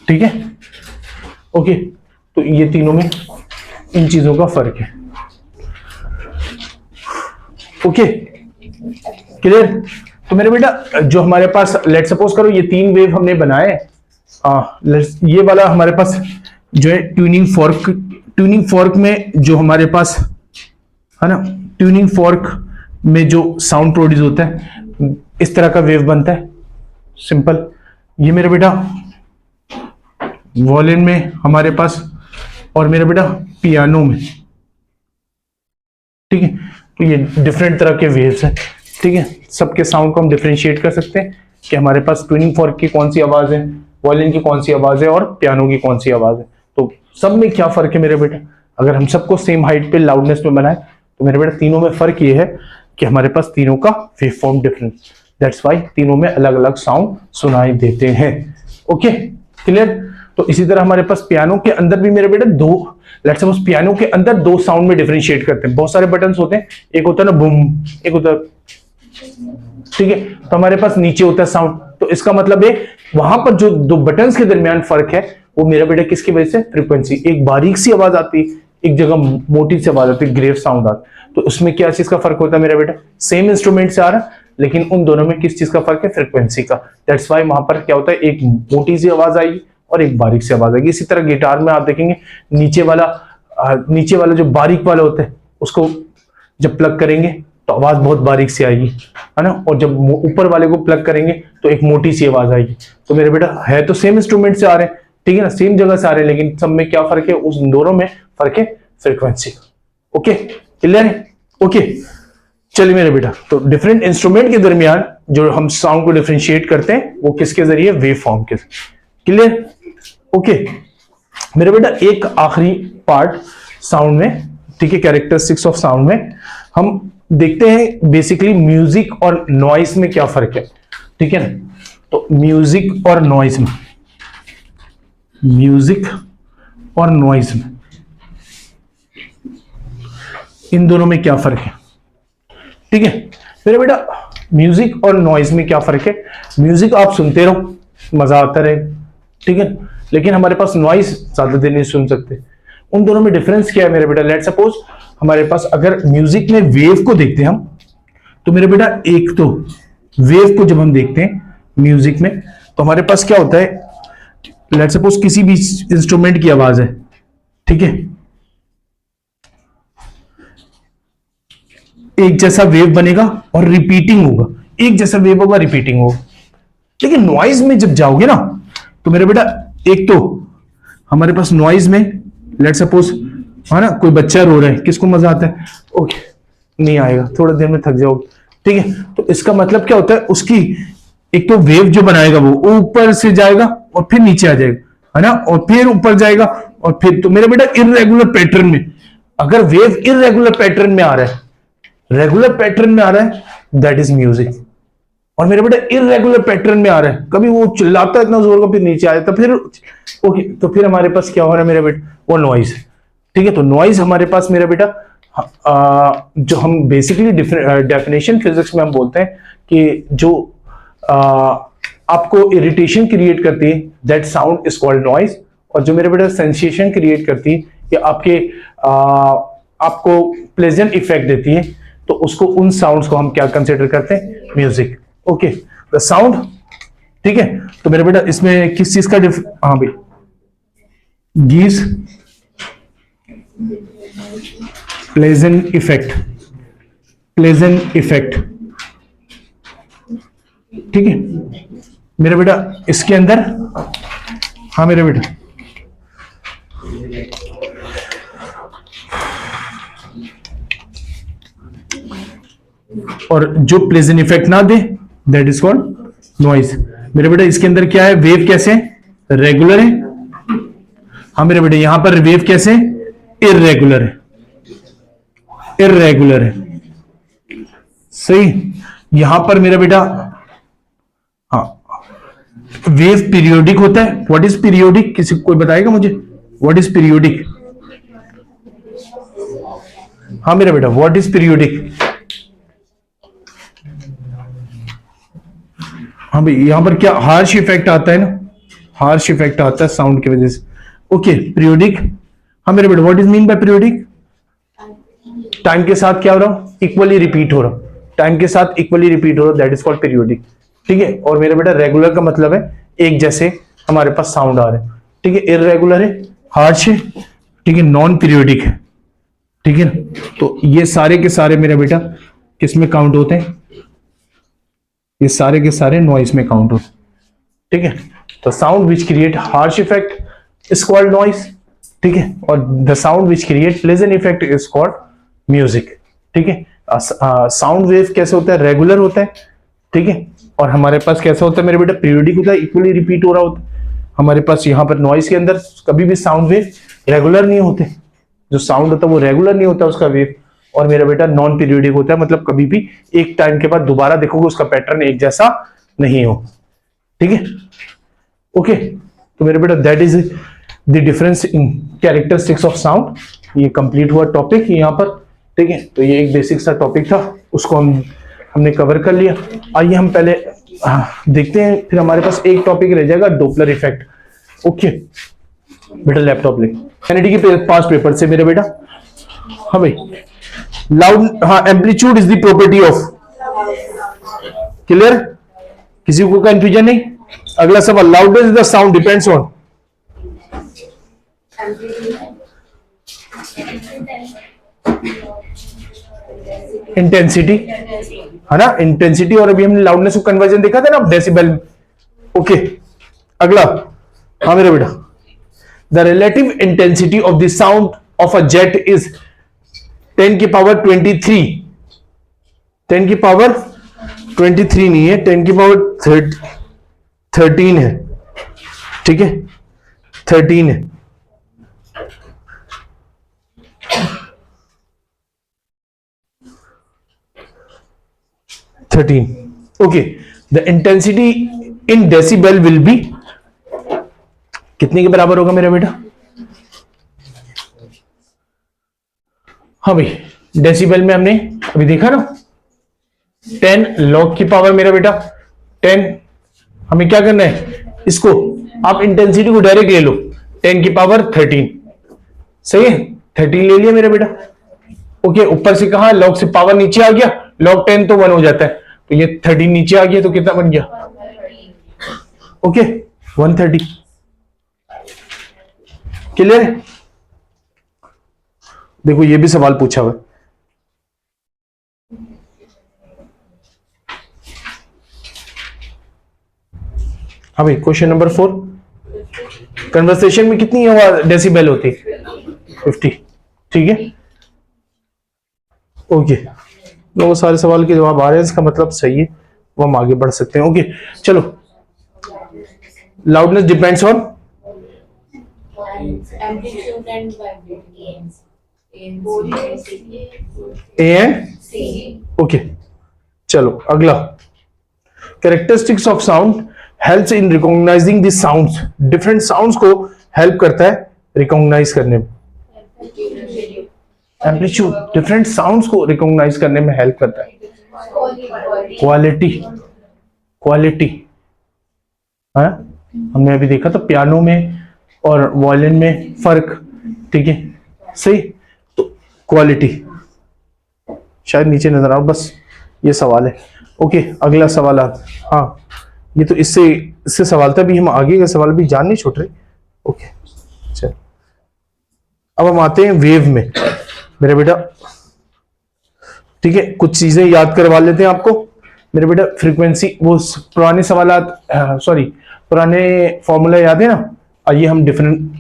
ठीक है। ओके, तो ये तीनों में इन चीजों का फर्क है। Okay, clear. तो मेरे बेटा जो हमारे पास, लेट सपोज करो ये 3 वेव हमने बनाए, ये वाला हमारे पास जो है ट्यूनिंग फॉर्क में जो हमारे पास है ना, ट्यूनिंग फॉर्क में जो साउंड प्रोड्यूस होता है इस तरह का वेव बनता है, सिंपल। ये मेरे बेटा वॉलिन में हमारे पास, और मेरे बेटा पियानो में, ठीक है। तो ये डिफरेंट तरह के वेव्स हैं, ठीक है। सबके साउंड को हम डिफरेंशिएट कर सकते हैं कि हमारे पास ट्यूनिंग फॉर्क की कौन सी आवाज है, वॉलिन की कौन सी आवाज है, और पियानो की कौन सी आवाज है। तो सब में क्या फर्क है मेरे बेटा? अगर हम सबको सेम हाइट पे लाउडनेस में बनाए तो मेरे बेटा तीनों में फर्क ये है कि हमारे पास तीनों का wave form difference, that's why तीनों में अलग अलग साउंड सुनाई देते हैं। Okay, clear. तो इसी तरह हमारे पास पियानो के अंदर भी मेरे बेटा लेट्स सपोज पियानो के अंदर 2 साउंड में डिफरेंशिएट करते हैं। बहुत सारे बटन्स होते हैं, एक होता है ना बूम, एक होता है, ठीक है। तो हमारे पास नीचे होता है साउंड, तो इसका मतलब है वहां पर जो 2 बटन्स के दरमियान फर्क है वो मेरा बेटा किसकी वजह से? फ्रीक्वेंसी। एक बारीक सी आवाज आती है, एक जगह मोटी सी आवाज आती है, ग्रेव साउंड आता है। तो उसमें क्या चीज का फर्क होता है मेरा बेटा? सेम इंस्ट्रूमेंट से आ रहा है, लेकिन उन दोनों में किस चीज का फर्क है? फ्रीक्वेंसी का। दैट्स वाई वहां पर क्या होता है, एक मोटी सी आवाज आएगी और एक बारीक सी आवाज आएगी। इसी तरह गिटार में आप देखेंगे नीचे वाला जो बारीक वाला होता है उसको जब प्लग करेंगे तो आवाज बहुत बारीक सी आएगी, है ना, और जब ऊपर वाले को प्लग करेंगे तो एक मोटी सी आवाज आएगी। तो मेरे बेटा है तो सेम इंस्ट्रूमेंट से आ रहे हैं, ठीक है ना, सेम जगह से आ रहे हैं, लेकिन सब में क्या फर्क है, उस दोनों में फर्क है फ्रीक्वेंसी। ओके, क्लियर है? ओके, चलिए मेरे बेटा, तो डिफरेंट इंस्ट्रूमेंट के दरमियान जो हम साउंड को डिफरेंशिएट करते हैं वो किसके जरिए, वेव फॉर्म के। क्लियर? ओके मेरे बेटा, एक आखिरी पार्ट साउंड में, ठीक है, कैरेक्टरिस्टिक्स ऑफ साउंड में हम देखते हैं बेसिकली म्यूजिक और नॉइस में क्या फर्क है, ठीक है ना। तो म्यूजिक और नॉइस में, म्यूजिक और नॉइस में, इन दोनों में क्या फर्क है, ठीक है मेरे बेटा। म्यूजिक और नॉइज में क्या फर्क है, म्यूजिक आप सुनते रहो, मजा आता रहे, ठीक है, लेकिन हमारे पास नॉइज ज्यादा देर नहीं सुन सकते। उन दोनों में डिफरेंस क्या है मेरे बेटा, लेट सपोज हमारे पास अगर म्यूजिक में वेव को देखते हैं हम, तो मेरे बेटा एक तो वेव को जब हम देखते हैं म्यूजिक में, तो हमारे पास क्या होता है, लेट सपोज किसी भी इंस्ट्रूमेंट की आवाज है, ठीक है, एक जैसा वेव बनेगा और रिपीटिंग होगा, एक जैसा वेव होगा, रिपीटिंग होगा। लेकिन नॉइज में जब जाओगे ना, तो मेरे बेटा एक तो हमारे पास नॉइज में लेट सपोज, है ना, कोई बच्चा रो रहा है, किसको मजा आता है, ओके नहीं आएगा, थोड़ा देर में थक जाओगे, ठीक है। तो इसका मतलब क्या होता है, उसकी एक तो वेव जो बनाएगा वो ऊपर से जाएगा और फिर नीचे आ जाएगा, है ना, और फिर ऊपर जाएगा और फिर, तो मेरे बेटा इररेगुलर पैटर्न में, अगर वेव इररेगुलर पैटर्न में आ रहा है, रेगुलर पैटर्न में आ रहा है, दैट इज म्यूजिक। और मेरे बेटा इररेगुलर पैटर्न में आ रहा है, कभी वो चिल्लाता है इतना जोर का, फिर नीचे आ जाता, फिर ओके, तो फिर हमारे पास क्या हो रहा है मेरे बेटा, वो नॉइज, ठीक है। तो नॉइज हमारे पास मेरा बेटा जो हम बेसिकली डेफिनेशन फिजिक्स में हम बोलते हैं कि जो आपको इरिटेशन क्रिएट करती है, that sound is called noise. और जो मेरे बेटा सेंसेशन क्रिएट करती है या आपको प्लेजेंट इफेक्ट देती है, तो उसको, उन साउंड्स को हम क्या कंसीडर करते हैं, म्यूजिक। ओके, द साउंड, ठीक है। तो मेरे बेटा इसमें किस चीज का हाँ भाई, gives pleasant effect, pleasant effect, ठीक है मेरे बेटा। इसके अंदर, हाँ मेरे बेटा, और जो प्लेजेंट इफेक्ट ना दे, दैट इज कॉल्ड नॉइज। मेरे बेटा इसके अंदर क्या है, वेव कैसे रेगुलर है, हाँ मेरे बेटे यहां पर वेव कैसे इररेगुलर है, इररेगुलर है, सही। यहां पर मेरा बेटा हाँ वेव पीरियोडिक होता है। व्हाट इज पीरियोडिक, किसी कोई बताएगा मुझे, व्हाट इज पीरियोडिक? हाँ मेरा बेटा, व्हाट इज पीरियोडिक? हाँ भाई, यहां पर क्या हार्श इफेक्ट आता है ना, हार्श इफेक्ट आता है साउंड की वजह से। ओके, पीरियोडिक, हाँ मेरे बेटा, what is mean by periodic? Time के साथ क्या हो रहा, इक्वली रिपीट हो रहा, टाइम के साथ इक्वली रिपीट हो रहा, दैट इज कॉल्ड पीरियोडिक, ठीक है। और मेरे बेटा रेगुलर का मतलब है एक जैसे हमारे पास साउंड आ रहे हैं, ठीक है। इररेगुलर है, हार्श है, ठीक है, नॉन पीरियोडिक है, ठीक है। तो ये सारे के सारे मेरा बेटा किस में काउंट होते हैं, ये सारे के सारे नॉइज में काउंट होते हैं, ठीक है। तो sound which create harsh effect is called noise, ठीक है, और the sound which create pleasant effect is called music, ठीक है। साउंड वेव कैसे होता है, रेगुलर होता है, ठीक है। और हमारे पास कैसा होता है मेरे बेटा, पीरियोडिक होता है, इक्वली रिपीट हो रहा होता है। हमारे पास यहाँ पर नॉइज के अंदर कभी भी साउंड वेव रेगुलर नहीं होते, जो साउंड होता है वो रेगुलर नहीं होता उसका वेव। और मेरा बेटा नॉन पीरियोडिक होता है, मतलब कभी भी एक टाइम के बाद दोबारा देखोगे उसका पैटर्न एक जैसा नहीं हो, ठीक है। ओके, तो मेरे बेटा that is the difference in characteristics of sound. ये कंप्लीट हुआ टॉपिक यहाँ पर, ठीक है। तो ये एक बेसिक सा टॉपिक था, उसको हमने कवर कर लिया। आइए हम पहले देखते हैं, फिर हमारे पास एक टॉपिक रह जाएगा, डोपलर इफेक्ट। ओके बेटा, लैपटॉप ले, कैनेडी के पास पेपर से मेरे बेटा। हाँ भाई, लाउड, हाँ, amplitude is the property of, clear, किसी को कंफ्यूजन नहीं। अगला सवाल, loudness is the sound depends on, intensity, है ना, इंटेंसिटी। और अभी हमने लाउडनेस को कन्वर्जन देखा था ना डेसिबल। ओके, अगला, हाँ मेरा बेटा, the relative intensity of the sound of a jet is 10 की पावर 23, 10 की पावर 23 नहीं है, 10 की पावर 13 है, ठीक है, 13 है। Okay, the intensity in decibel will be कितने के बराबर होगा मेरा बेटा? हाँ भाई, डेसिबल में हमने अभी देखा ना 10 log की पावर मेरा बेटा 10। हमें क्या करना है, इसको आप इंटेंसिटी को डायरेक्ट ले लो, 10 की पावर 13, सही है, 13 ले लिया मेरा बेटा। ओके, ऊपर से कहा log से पावर नीचे आ गया, log 10 तो 1 हो जाता है, तो ये 13 नीचे आ गया तो कितना बन गया? ओके, 130। क्लियर है? देखो ये भी सवाल पूछा हुआ। हाँ भाई, क्वेश्चन नंबर 4, कन्वर्सेशन में कितनी डेसिबल होती? 50, ठीक है। ओके, लोगों सारे सवाल के जवाब आ रहे हैं, इसका मतलब सही है, वो हम आगे बढ़ सकते हैं। ओके चलो, loudness depends on amplitude and vibrations. A and okay. चलो अगला, characteristics of sound helps in recognising the sounds. Different sounds को हेल्प करता है रिकॉग्नाइज करने में। एम्पलीट्यूड डिफरेंट साउंड्स को रिकॉग्नाइज करने में हेल्प करता है। क्वालिटी, क्वालिटी है, हमने अभी देखा था पियानो में और वायलिन में फर्क, ठीक है, सही। तो क्वालिटी शायद नीचे नजर आओ, बस ये सवाल है। ओके अगला सवाल। हाँ ये तो इससे सवाल था, भी हम आगे का सवाल भी जान नहीं छूट रहे। ओके चल, अब हम आते हैं वेव में मेरे बेटा, ठीक है। कुछ चीजें याद करवा लेते हैं आपको मेरे बेटा। फ्रीक्वेंसी, वो पुराने सवालात, सॉरी पुराने फॉर्मूला याद है ना। आइए हम डिफरेंट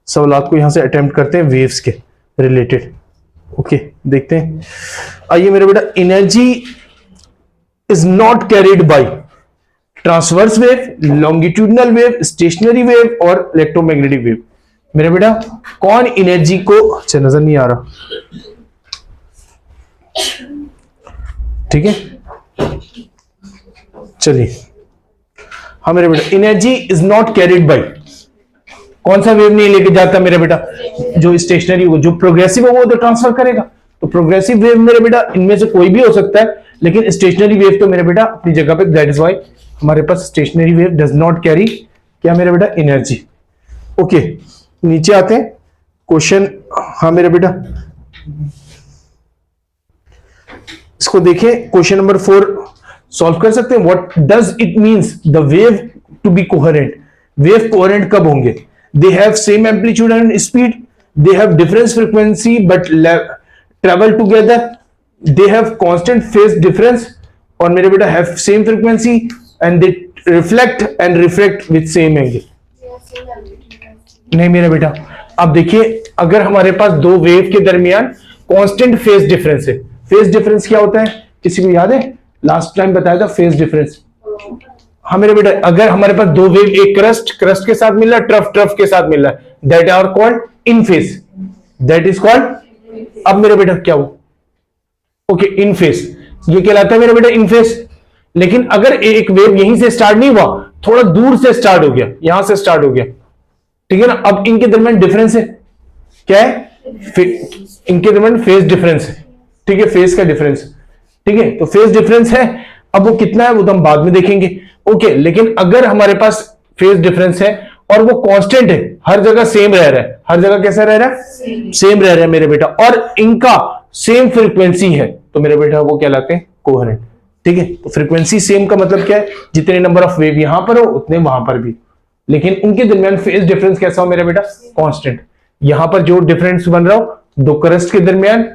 सवालात को यहां से अटेम्प्ट करते हैं वेव्स के रिलेटेड। ओके देखते हैं, आइए मेरे बेटा। Energy is not carried by transverse wave, longitudinal wave, stationary wave और इलेक्ट्रोमैग्नेटिक वेव। मेरे बेटा कौन एनर्जी को, अच्छा नजर नहीं आ रहा, ठीक है चलिए। हाँ मेरे बेटा, energy is not carried by, कौन सा वेव नहीं लेके जाता मेरे बेटा? जो स्टेशनरी हो, जो प्रोग्रेसिव हो वो तो ट्रांसफर करेगा। तो प्रोग्रेसिव वेव मेरे बेटा इनमें से कोई भी हो सकता है, लेकिन स्टेशनरी वेव तो मेरे बेटा अपनी जगह पे। दैट इज व्हाई हमारे पास stationary wave does not carry क्या मेरे बेटा? एनर्जी। ओके नीचे आते हैं क्वेश्चन। हाँ मेरे बेटा, इसको देखें, क्वेश्चन नंबर 4 सॉल्व कर सकते हैं। What does it means the wave to be coherent? Wave coherent कब होंगे? They have same amplitude and speed, they have difference frequency but travel together, they have constant phase difference, और मेरे बेटा have same frequency and they reflect and refract with same angle. नहीं मेरा बेटा, अब देखिए, अगर हमारे पास दो वेव के दरमियान कांस्टेंट फेज डिफरेंस है। फेज डिफरेंस क्या होता है, किसी को याद है? लास्ट टाइम बताया था फेज डिफरेंस। हाँ मेरे बेटा, अगर हमारे पास दो वेव, एक क्रस्ट के साथ मिल रहा है, ट्रफ के साथ मिल रहा है, that are called in phase, that is called. अब मेरे बेटा क्या हो? ओके इन फेज, ये कहलाता है मेरे बेटा इन फेज। लेकिन अगर एक वेव यहीं से स्टार्ट नहीं हुआ, थोड़ा दूर से स्टार्ट हो गया, यहां से स्टार्ट हो गया, ठीक है ना। अब इनके दरमियान डिफरेंस है, क्या है? इनके दरमियान फेज डिफरेंस है, ठीक है, फेज का डिफरेंस, ठीक है। तो फेज डिफरेंस है, अब वो कितना है वो तो हम बाद में देखेंगे। ओके, लेकिन अगर हमारे पास फेज डिफरेंस है और वो कांस्टेंट है, हर जगह सेम रह रहा है, हर जगह कैसा रह रहा है? सेम रह रहा है मेरे बेटा, और इनका सेम फ्रीक्वेंसी है, तो मेरे बेटा वो कहलाते हैं कोहेरेंट, ठीक है। तो फ्रीक्वेंसी सेम का मतलब क्या है? जितने नंबर ऑफ वेव यहां पर हो उतने वहां पर भी, लेकिन उनके दरमियान फेज डिफरेंस कैसा हो मेरे बेटा? कांस्टेंट। यहां पर जो डिफरेंस बन रहा हो दो क्रस्ट के दरमियान,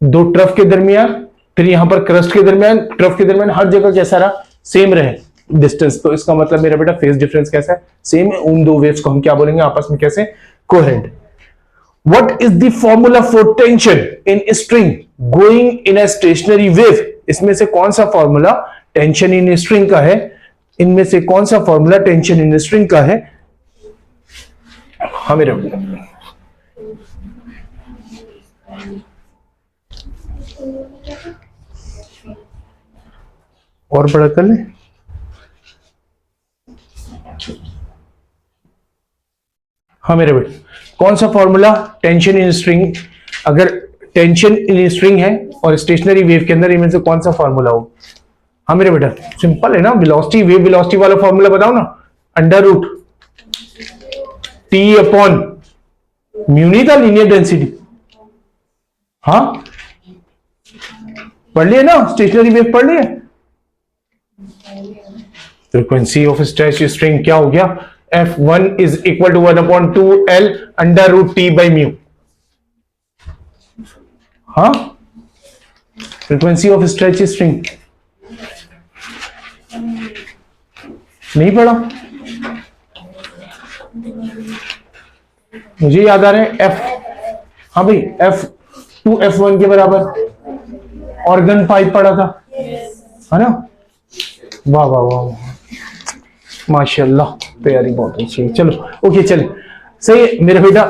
दो ट्रफ के दरमियान, फिर यहां पर क्रस्ट के दरमियान, ट्रफ के दरमियान हर जगह कैसा रहा, सेम रहे डिस्टेंस। तो इसका मतलब मेरा बेटा फेज डिफरेंस कैसा है, सेम है। उन दो वेव्स को हम क्या बोलेंगे आपस में, कैसे, coherent. What is the formula for tension in string going in a stationary wave? इसमें से कौन सा फॉर्मूला टेंशन इन स्ट्रिंग का है? इनमें से कौन सा फॉर्मूला टेंशन इन स्ट्रिंग का है? हाँ मेरे और बड़ा कर ले। हाँ मेरे बेटे, कौन सा फॉर्मूला टेंशन इन स्ट्रिंग, अगर टेंशन इन स्ट्रिंग है और स्टेशनरी वेव के अंदर, इनमें से कौन सा फॉर्मूला हो? हाँ मेरे बेटा, सिंपल है ना, वेलोसिटी, वेव वेलोसिटी वाला फॉर्मूला बताओ ना। Under root T upon mu नहीं था, लीनियर डेंसिटी। हाँ पढ़ लिए ना, स्टेशनरी वेव पढ़ लिए। फ्रीक्वेंसी ऑफ स्ट्रेच स्ट्रिंग क्या हो गया, F1 is equal to 1/2L under root T by mu. हाँ, फ्रीक्वेंसी ऑफ स्ट्रेच स्ट्रिंग नहीं पढ़ा? मुझे याद आ रहा है F, हाँ भाई F2 F1 के बराबर ऑर्गन पाइप पढ़ा था, है ना? वाह वाह वाह, माशाल्लाह, तैयारी बहुत अच्छी है। चलो ओके, चले, सही है मेरा बेटा।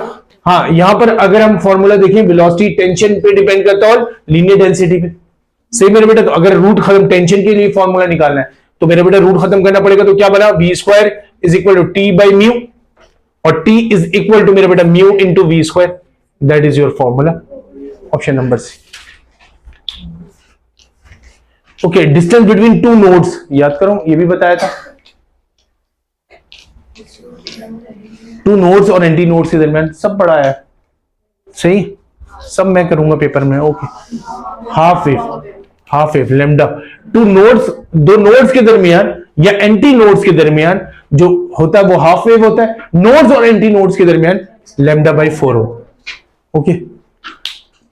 हाँ, यहां पर अगर हम फॉर्मूला देखें, वेलोसिटी टेंशन पे डिपेंड करता है और लीनियर डेंसिटी पे, सही मेरे बेटा। तो अगर रूट खत्म, टेंशन के लिए फॉर्मूला निकालना है तो मेरे बेटा रूट खत्म करना पड़ेगा। तो क्या बना, v² is equal to T by mu, और t इज इक्वल टू मेरे बेटा mu into v²। That is your formula, option number C. Okay, distance between two nodes याद करो, ये भी बताया था। टू नोड्स और एंटी नोड्स के दरमियान सब पढ़ा है, सही, सब मैं करूंगा पेपर में। Okay, half wave lambda, two nodes, दो नोड्स के दरमियान या एंटी नोड्स के दरमियान जो होता है वो हाफ वेव होता है। नोड्स और एंटी नोड्स के दरमियान λ/4 हो। ओके,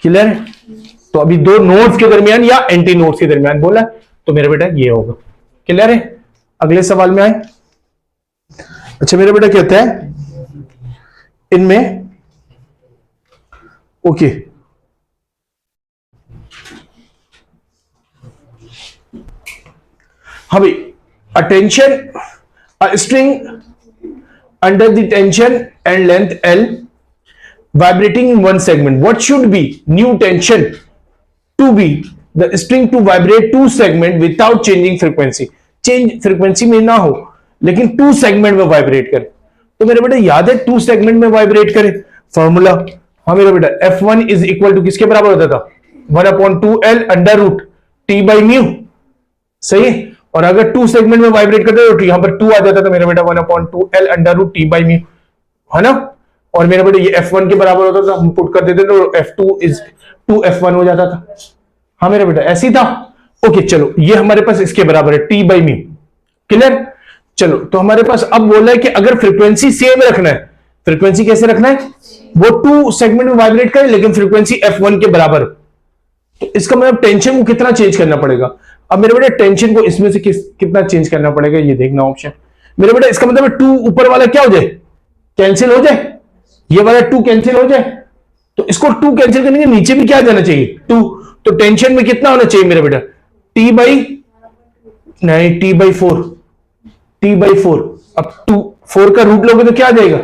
क्लियर है? तो अभी दो नोड्स के दरमियान या एंटी नोड्स के दरमियान बोला, तो मेरा बेटा ये होगा। क्लियर है? अगले सवाल में आए। अच्छा मेरा बेटा कहता है इनमें, ओके, हाँ भाई, attention, a string under the tension and length L vibrating in one segment. What should be new tension to be the string to vibrate two segment without changing frequency? Change frequency में ना हो लेकिन two segment में vibrate करे। तो मेरे बेटा याद है two segment में vibrate करे, फॉर्मूला, हाँ मेरा बेटा F1 इज इक्वल टू किसके बराबर होता था, 1/2L under root T by mu, सही है। और अगर टू सेगमेंट में वाइब्रेट करते तो यहां पर 2 आ जाता था मेरा बेटा 1/2L under root T by mu, है ना। और मेरा बेटा ये F1 के बराबर होता था, हम पुट कर देते तो F2 इज 2F1 हो जाता था। हाँ मेरा बेटा ऐसी था। ओके चलो, ये हमारे पास इसके बराबर है टी बाई म्यू। क्लियर? चलो, तो हमारे पास अब बोला है कि अगर फ्रीक्वेंसी सेम रखना है, फ्रीक्वेंसी कैसे रखना है, वो टू सेगमेंट में वाइब्रेट करे लेकिन फ्रीक्वेंसी F1 के बराबर हो। तो इसका मतलब टेंशन को कितना चेंज करना पड़ेगा। अब मेरे बेटा टेंशन को इसमें से कितना चेंज करना पड़ेगा, ये देखना ऑप्शन। मेरे बेटा इसका मतलब 2 ऊपर वाला क्या हो जाए, कैंसिल हो जाए, ये वाला 2 कैंसिल हो जाए। तो इसको 2 कैंसिल करने के नीचे भी क्या जाना चाहिए, 2। तो टेंशन में कितना होना चाहिए मेरे बेटा, टी बाई 4। अब 4 का रूट लोगे तो क्या आ जाएगा,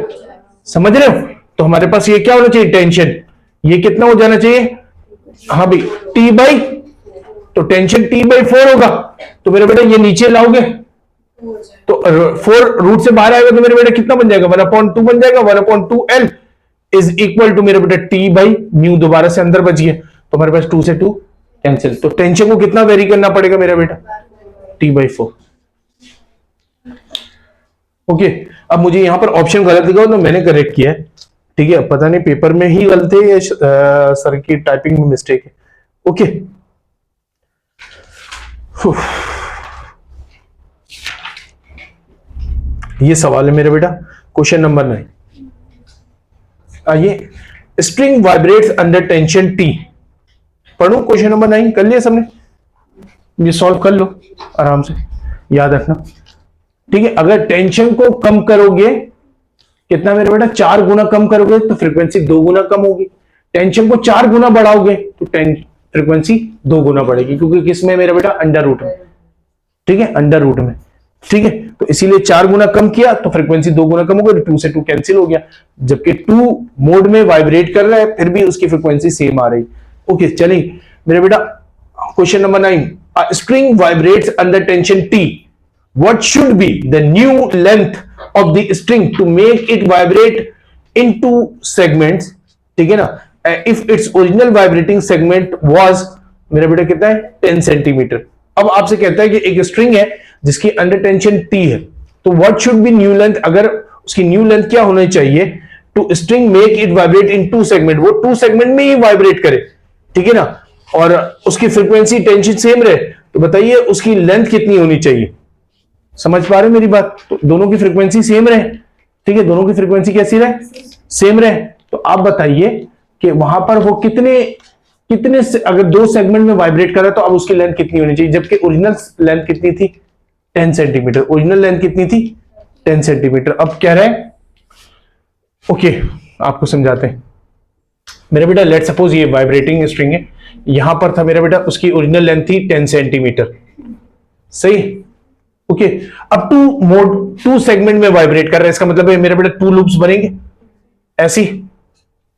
समझ रहे हो। तो हमारे पास ये क्या होना चाहिए, टेंशन, ये कितना हो जाना चाहिए, हाँ भाई टी बाई, तो टेंशन टी बाई 4 होगा। तो मेरे बेटा ये नीचे लाओगे तो 4 रूट से बाहर आएगा तो मेरे बेटा कितना बन जाएगा, 1/2 बन जाएगा। 1/2L इज इक्वल टू मेरे बेटा टी बाई म्यू, दोबारा से अंदर बच गया तो हमारे पास 2 से 2 कैंसिल। तो टेंशन को कितना वेरी करना पड़ेगा मेरा बेटा, टी बाई 4। ओके, अब मुझे यहां पर ऑप्शन गलत लिखा तो मैंने करेक्ट किया है, ठीक है। पता नहीं पेपर में ही गलत है या सर की टाइपिंग में मिस्टेक है। ओके, ये सवाल है मेरे बेटा, क्वेश्चन नंबर 9। आइए, string vibrates under tension T। पढ़ू क्वेश्चन नंबर 9, कर लिया सबने। ये सॉल्व कर लो आराम से, याद रखना। ठीक है, अगर टेंशन को कम करोगे, कितना मेरे बेटा, 4 गुना कम करोगे तो फ्रीक्वेंसी 2 गुना कम होगी। टेंशन को 4 गुना बढ़ाओगे तो फ्रीक्वेंसी 2 गुना बढ़ेगी, क्योंकि किसमें मेरा बेटा, अंडर रूट में। ठीक है, अंडर रूट में। ठीक है, तो इसीलिए 4 गुना कम किया तो फ्रीक्वेंसी 2 गुना कम हो गई, 2 से 2 कैंसिल हो गया, जबकि 2 मोड में वाइब्रेट कर रहा है फिर भी उसकी फ्रीक्वेंसी सेम आ रही। ओके, चलिए मेरे बेटा question number 9, a string vibrates under tension T, what should be the new length of the string to make it vibrate in 2 segments? ठीक है ना, if its original vibrating segment was, मेरा बेटा कितना है, 10 सेंटीमीटर। अब आपसे कहता है कि एक स्ट्रिंग है जिसकी अंडर टेंशन T है, तो what should be new length, अगर उसकी न्यू लेंथ क्या होनी चाहिए, to string make it vibrate in 2 segment, वो 2 सेगमेंट में ही वाइब्रेट करे। ठीक है ना, और उसकी फ्रीक्वेंसी टेंशन सेम रहे, तो बताइए उसकी लेंथ कितनी होनी चाहिए। समझ पा रहे मेरी बात? तो दोनों की फ्रीक्वेंसी सेम रहे। ठीक है, दोनों की फ्रीक्वेंसी कैसी रहे, सेम रहे। तो आप बताइए कि वहां पर वो कितने कितने से, अगर 2 सेगमेंट में वाइब्रेट कर रहा है तो अब उसकी लेंथ कितनी होनी चाहिए, जबकि ओरिजिनल लेंथ कितनी थी, 10 सेंटीमीटर। ओरिजिनल लेंथ कितनी थी, 10 सेंटीमीटर। अब कह रहे हैं, ओके आपको समझाते हैं। मेरा बेटा लेट सपोज ये वाइब्रेटिंग स्ट्रिंग है, यहां पर था मेरा बेटा, उसकी ओरिजिनल लेंथ थी 10 सेंटीमीटर, सही। ओके, अब 2 सेगमेंट में वाइब्रेट कर रहा है, इसका मतलब है मेरा बेटा 2 लूप्स बनेंगे, ऐसी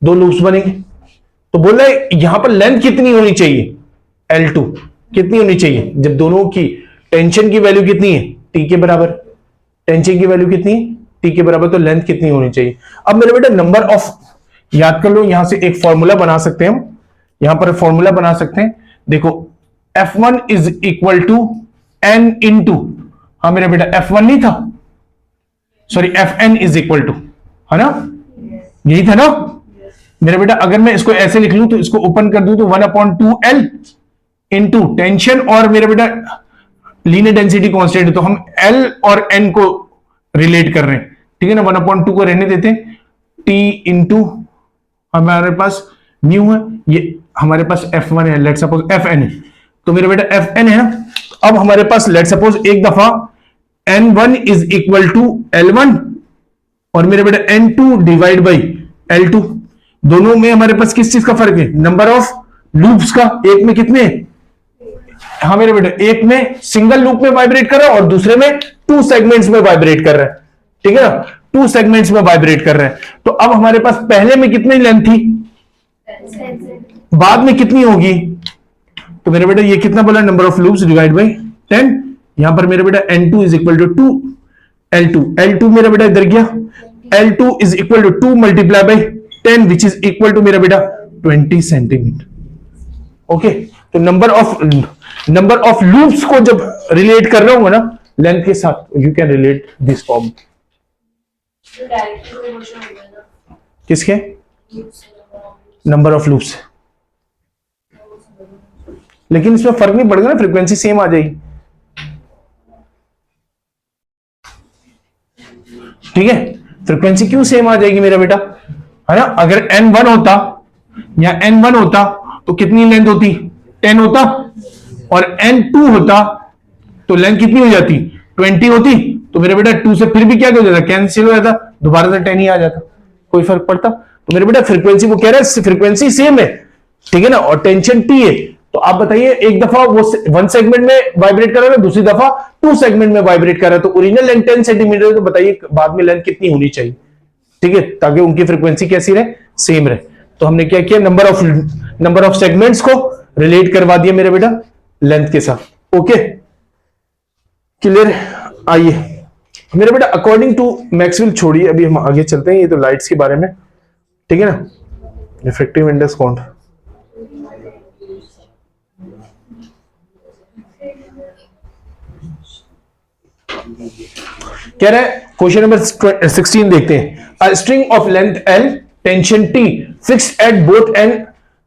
2 लूप्स बनेंगे। तो बोल रहा है यहां पर लेंथ कितनी होनी चाहिए, L2 कितनी होनी चाहिए, जब दोनों की टेंशन की वैल्यू कितनी है, T के बराबर। टेंशन की वैल्यू कितनी है, T के बराबर, तो लेंथ कितनी होनी चाहिए। अब मेरे बेटा नंबर ऑफ, याद कर लो, यहां से एक फॉर्मूला बना सकते हैं हम, यहां पर फॉर्मूला बना सकते हैं। देखो F1 is equal to N into, हाँ मेरा बेटा F1 नहीं था, sorry Fn is equal to, है ना, यही था ना मेरा बेटा। अगर मैं इसको ऐसे लिख लूं तो इसको ओपन कर दूं तो 1/2L इंटू टेंशन, और मेरा बेटा लीनियर डेंसिटी कांस्टेंट है तो हम L और N को रिलेट कर रहे हैं। ठीक है ना, 1/2 को रहने देते हैं, T इंटू हमारे पास न्यू है, ये हमारे पास F1 है, लेट सपोज Fn है, तो मेरा बेटा Fn है ना। अब हमारे पास लेट सपोज एक दफा N1 is equal to L1 और मेरे बेटा N2 डिवाइड बाई L2, दोनों में हमारे पास किस चीज का फर्क है, नंबर ऑफ लूप्स का। एक में कितने, हाँ मेरे बेटा एक में सिंगल लूप में वाइब्रेट कर रहा है और दूसरे में 2 सेगमेंट्स में वाइब्रेट कर रहा है। ठीक है ना, 2 सेगमेंट्स में वाइब्रेट कर रहा है। तो अब हमारे पास पहले में कितनी लेंथ थी, बाद में कितनी होगी, तो मेरे बेटा ये कितना बोला, number of loops divide by 10। यहां पर मेरे बेटा N2 is equal to 2 L2 मेरा बेटा इधर गया, L2 is equal to 2 multiply by 10 which is equal to मेरा बेटा 20 सेंटीमीटर। ओके, तो नंबर ऑफ लूप्स को जब रिलेट कर रहा हूं ना लेंथ के साथ, you can relate this form. किसके, नंबर ऑफ लूप्स, लेकिन इसमें फर्क नहीं पड़ेगा ना, फ्रीक्वेंसी सेम आ जाएगी। ठीक है, फ्रीक्वेंसी क्यों सेम आ जाएगी मेरा बेटा, है ना। अगर N1 होता या N1 होता तो कितनी लेंथ होती, 10 होता, और N2 होता तो लेंथ कितनी हो जाती, 20 होती। तो मेरे बेटा 2 से फिर भी क्या हो जाता, कैंसिल हो जाता, दोबारा से 10 ही आ जाता, कोई फर्क पड़ता। तो मेरे बेटा फ्रीक्वेंसी, वो कह रहा है फ्रीक्वेंसी सेम है, ठीक है ना, और टेंशन T है। तो आप बताइए, एक दफा वो 1 सेगमेंट में वाइब्रेट कर रहा है, दूसरी दफा 2 सेगमेंट में वाइब्रेट कर रहा है, तो ओरिजिनल लेंथ 10 सेंटीमीटर है, तो बताइए बाद में लेंथ कितनी होनी चाहिए। ठीक है, ताकि उनकी फ्रीक्वेंसी कैसी रहे, सेम रहे। तो हमने क्या किया, नंबर ऑफ सेगमेंट्स को रिलेट करवा दिया मेरे बेटा लेंथ के साथ। Okay clear. आइए मेरे बेटा, अकॉर्डिंग टू मैक्सवेल छोड़िए, अभी हम आगे चलते हैं, ये तो लाइट्स के बारे में, ठीक है ना। रिफ्रैक्टिव इंडेक्स कौन, कह रहा है क्वेश्चन नंबर 16 देखते हैं। A string of length L, tension T, fixed at both end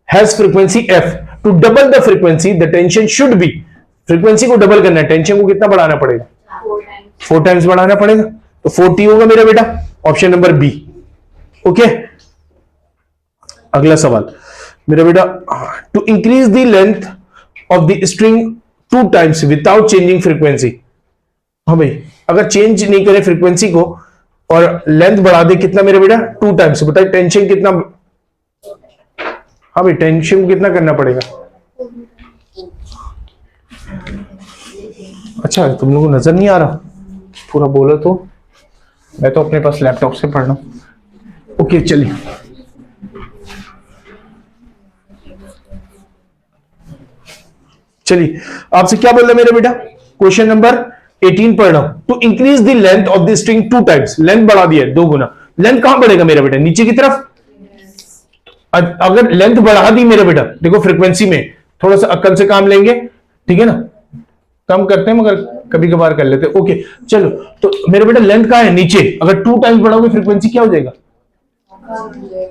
has frequency F। To double the frequency the tension should be, frequency को डबल करना है, टेंशन को कितना बढ़ाना पड़ेगा, 4 टाइम्स बढ़ाना पड़ेगा, तो 4T होगा मेरा बेटा, ऑप्शन नंबर बी। ओके, अगला सवाल मेरा बेटा, to increase the length of the string 2 times without changing frequency. हाँ भाई, अगर चेंज नहीं करे फ्रीक्वेंसी को और लेंथ बढ़ा दे, कितना मेरे बेटा? 2 टाइम्स। बताइए टेंशन कितना? हाँ भाई, टेंशन कितना करना पड़ेगा? अच्छा, तुम लोगों को नजर नहीं आ रहा? पूरा बोलो तो। मैं तो अपने पास लैपटॉप से पढ़ रहा हूं। ओके चलिए, चलिए आपसे क्या बोल रहा है मेरा बेटा? क्वेश्चन नंबर 18 पढ़ रहा हूं। To increase the length of the string 2 times, length बढ़ा दिया 2 गुना। लेंथ कहां बढ़ेगा मेरा बेटा? नीचे की तरफ। अगर लेंथ बढ़ा दी मेरे बेटा, देखो फ्रीक्वेंसी में थोड़ा सा अक्ल से काम लेंगे, ठीक है ना? कम करते हैं मगर कभी कभार कर लेते हैं। ओके चलो, तो मेरे बेटा लेंथ कहां है? नीचे। अगर 2 टाइम्स बढ़ाओगे फ्रीक्वेंसी क्या हो जाएगा?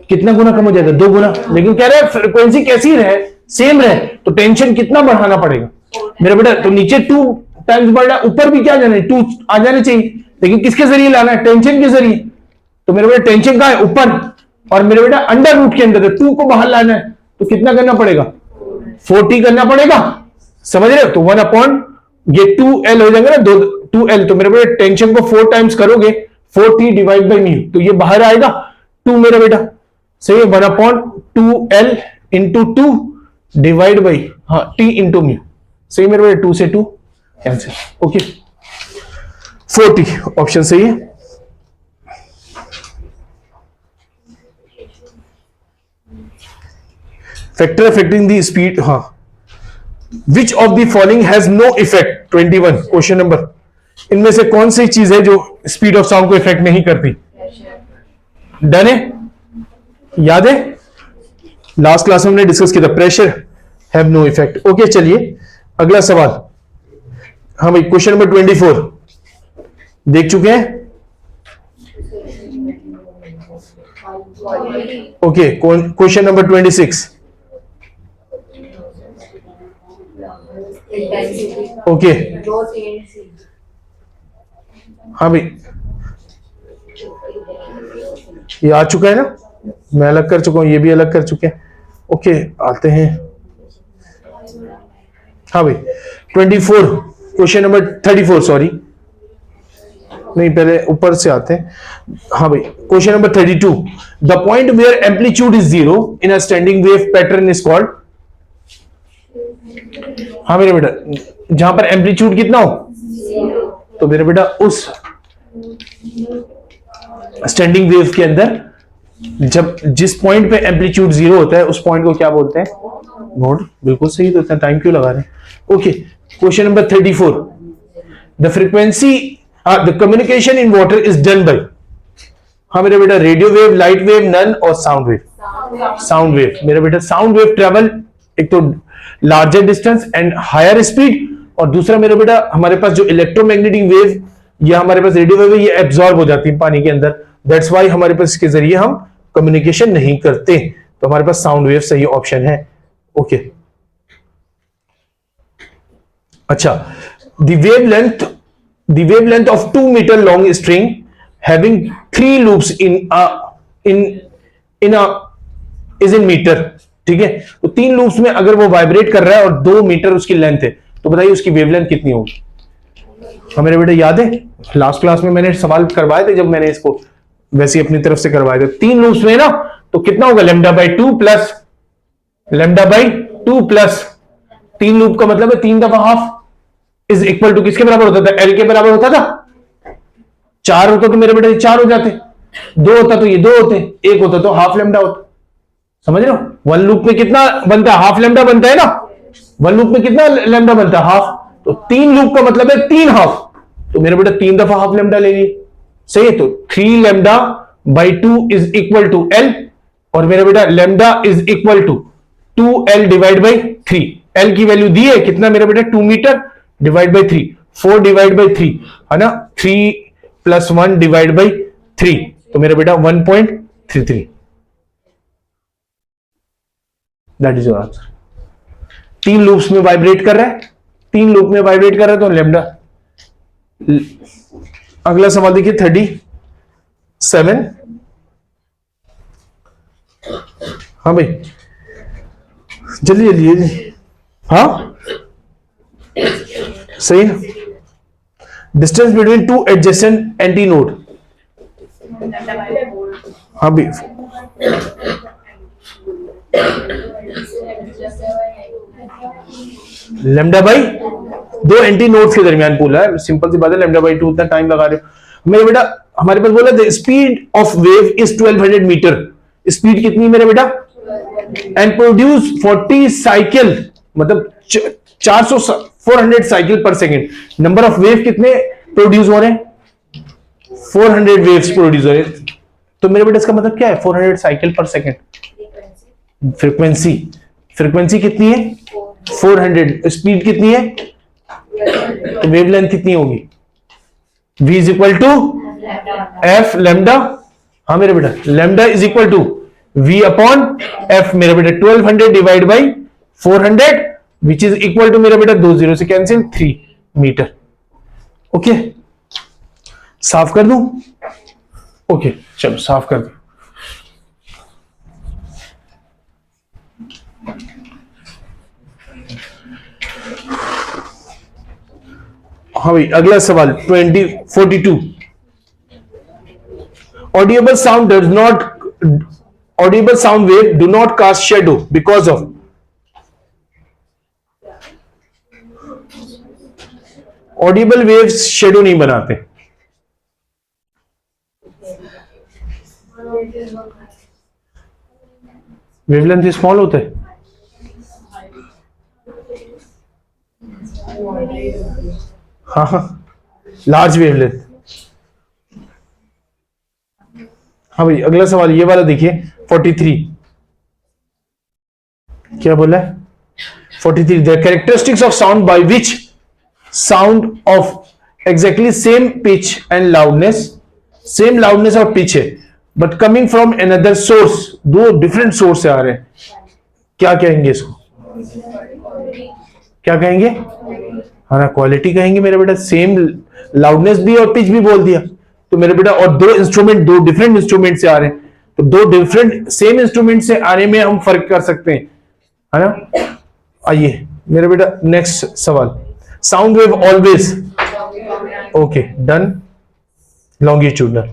कितना गुना कम हो जाएगा? 2 गुना। लेकिन कह रहे हैं फ्रीक्वेंसी कैसी रहे? सेम रहे, तो टेंशन कितना बढ़ाना पड़ेगा मेरा बेटा? तो नीचे 2 टाइम्स बढ़ रहा है, ऊपर भी क्या जाना है? 2 आ जाने चाहिए, लेकिन किसके जरिए लाना है? टेंशन के जरिए। तो मेरे बेटा टेंशन कहां है? ऊपर। और मेरे बेटा अंडर रूट के अंदर है, 2 को बाहर लाना है, तो कितना करना पड़ेगा? 40 करना पड़ेगा। समझ रहे हो? तो 1 अपॉन ये 2L हो जाएगा ना, 2L। तो मेरे बेटा टेंशन को 4 टाइम्स करोगे, 40 डिवाइड बाई म्यू, तो ये बाहर आएगा 2 मेरा बेटा। सही है, 1 upon 2L into 2 divide by T into mu. सही मेरे बेटा, 2 से 2 कैंसिल। ओके, 40 ऑप्शन सही है। फैक्टर अफेक्टिंग द स्पीड, हाँ। Which of the following has no effect? 21 question number. इनमें से कौन सी चीज है जो स्पीड ऑफ साउंड को इफेक्ट नहीं करती? डन है? याद है? लास्ट क्लास में हमने डिस्कस किया था, pressure have no effect. Okay चलिए अगला सवाल। हाँ भाई, क्वेश्चन नंबर 24 देख चुके हैं? Okay, question number 26। ओके हाँ भाई, ये आ चुका है ना? मैं अलग कर चुका हूं, ये भी अलग कर चुके हैं। ओके आते हैं। हाँ भाई 24, क्वेश्चन नंबर 34, सॉरी नहीं, पहले ऊपर से आते हैं। हाँ भाई, question number 32, the point where amplitude is 0 in a standing wave pattern is called. हाँ मेरे बेटा, जहां पर एम्पलीट्यूड कितना हो, तो मेरे बेटा उस स्टैंडिंग वेव के अंदर जब जिस पॉइंट पे एम्पलीट्यूड 0 होता है, उस पॉइंट को क्या बोलते हैं? नोड। बिल्कुल सही, तो इतना टाइम क्यों लगा रहे हैं? Okay, question number 34, the frequency the communication in water is done by. हाँ मेरे बेटा, radio wave, light wave, none और साउंड वेव। साउंड वेव मेरे बेटा, साउंड वेव ट्रेवल एक तो larger distance and higher speed, और दूसरा मेरे बेटा हमारे पास जो इलेक्ट्रोमैग्नेटिक वेव या हमारे पास रेडियो वेव है, ये एब्जॉर्ब हो जाती है पानी के अंदर। दैट्स वाई हमारे पास इसके जरिए हम कम्युनिकेशन नहीं करते, तो हमारे पास साउंड वेव सही ऑप्शन है। ओके अच्छा, the wavelength of 2 metre long string having 3 loops is in metre. ठीक है, तो 3 लूप्स में अगर वो वाइब्रेट कर रहा है और 2 मीटर उसकी लेंथ है, तो बताइए उसकी वेवलेंथ कितनी होगी? हाँ मेरे बेटे याद है, लास्ट क्लास में मैंने सवाल करवाए थे, जब मैंने इसको वैसे ही अपनी तरफ से करवाए थे। 3 लूप्स में ना, तो कितना होगा? Lambda by 2 plus lambda by 2 plus 3 loop का मतलब है 3 दफा हाफ इज इक्वल टू किसके बराबर होता था? एल के बराबर होता था। 4 होता तो मेरे बेटे 4 हो जाते, 2 होता तो ये 2 होते, 1 होता तो हाफ लैम्डा होता। समझ रहे हो? 1 लूप में कितना बनता है? हाफ लैम्डा बनता है ना। 1 लूप में कितना लैम्डा बनता है? हाफ। तो 3 लूप का मतलब है 3 हाफ, तो मेरे बेटा 3 दफा हाफ लैम्डा ले लिए। सही है, तो 3 lambda by 2 is equal to L, और मेरा बेटा lambda is equal to 2L divide by 3। L की वैल्यू दी है कितना मेरा बेटा? 2 metre divide by 3, 4 divide by 3 है ना, 3 प्लस 1 डिवाइड बाई 3, तो मेरा बेटा 1.33। That is your answer. 3 loops में वाइब्रेट कर रहा है, 3 लूप में वाइब्रेट कर रहा है, तो लैम्डा। अगला सवाल देखिए 37। हाँ भाई जल्दी जल्दी। हाँ सही ना? Distance between two adjacent anti node, हाँ भी लेमडा बाई दो एंटी नोड्स के दरमियान पूल है, सिंपल सी बात है, लेमडा बाई 2 इतना टाइम लगा रहे हो मेरे बेटा। हमारे पास बोला the speed of wave is 1200 metre, speed कितनी मेरे बेटा, एंड प्रोड्यूस 40 साइकिल, मतलब 400 साइकिल पर सेकेंड। नंबर ऑफ वेव कितने प्रोड्यूस हो रहे हैं, 400 वेव्स प्रोड्यूस हो रहे हैं। तो मेरे बेटा इसका मतलब क्या है, 400 साइकिल पर सेकेंड। फ्रीक्वेंसी कितनी है, 400, स्पीड कितनी है, तो वेवलेंथ कितनी होगी, v is equal to F lambda, हाँ मेरे बेटा, lambda is equal to v upon F मेरे बेटा, 1200 divide by 400 which is equal to मेरे बेटा 2 0 से कैंसिल 3 मीटर। ओके, साफ कर दूं, ओके चलो साफ कर दो। हाँ भाई अगला सवाल 42। Audible sound does not, audible sound wave do not cast shadow because of, audible waves shadow नहीं बनाते, वेवलेंथ स्मॉल होता है, हाँ हाँ लार्ज वेवलेंथ। हाँ भाई अगला सवाल ये वाला देखिए 43, क्या बोला है 43, the characteristics of sound by which sound of exactly same pitch and loudness, same loudness और पिच है but coming from another source, दो डिफरेंट सोर्स से आ रहे हैं, क्या कहेंगे इसको, क्या कहेंगे, हाँ क्वालिटी कहेंगे मेरे बेटा। सेम लाउडनेस भी और पिच भी बोल दिया तो मेरे बेटा, और दो इंस्ट्रूमेंट, दो डिफरेंट इंस्ट्रूमेंट से आ रहे हैं, तो दो डिफरेंट सेम इंस्ट्रूमेंट से आने में हम फर्क कर सकते हैं, है ना। आइए मेरे बेटा नेक्स्ट सवाल, sound wave always, okay done, longitudinal.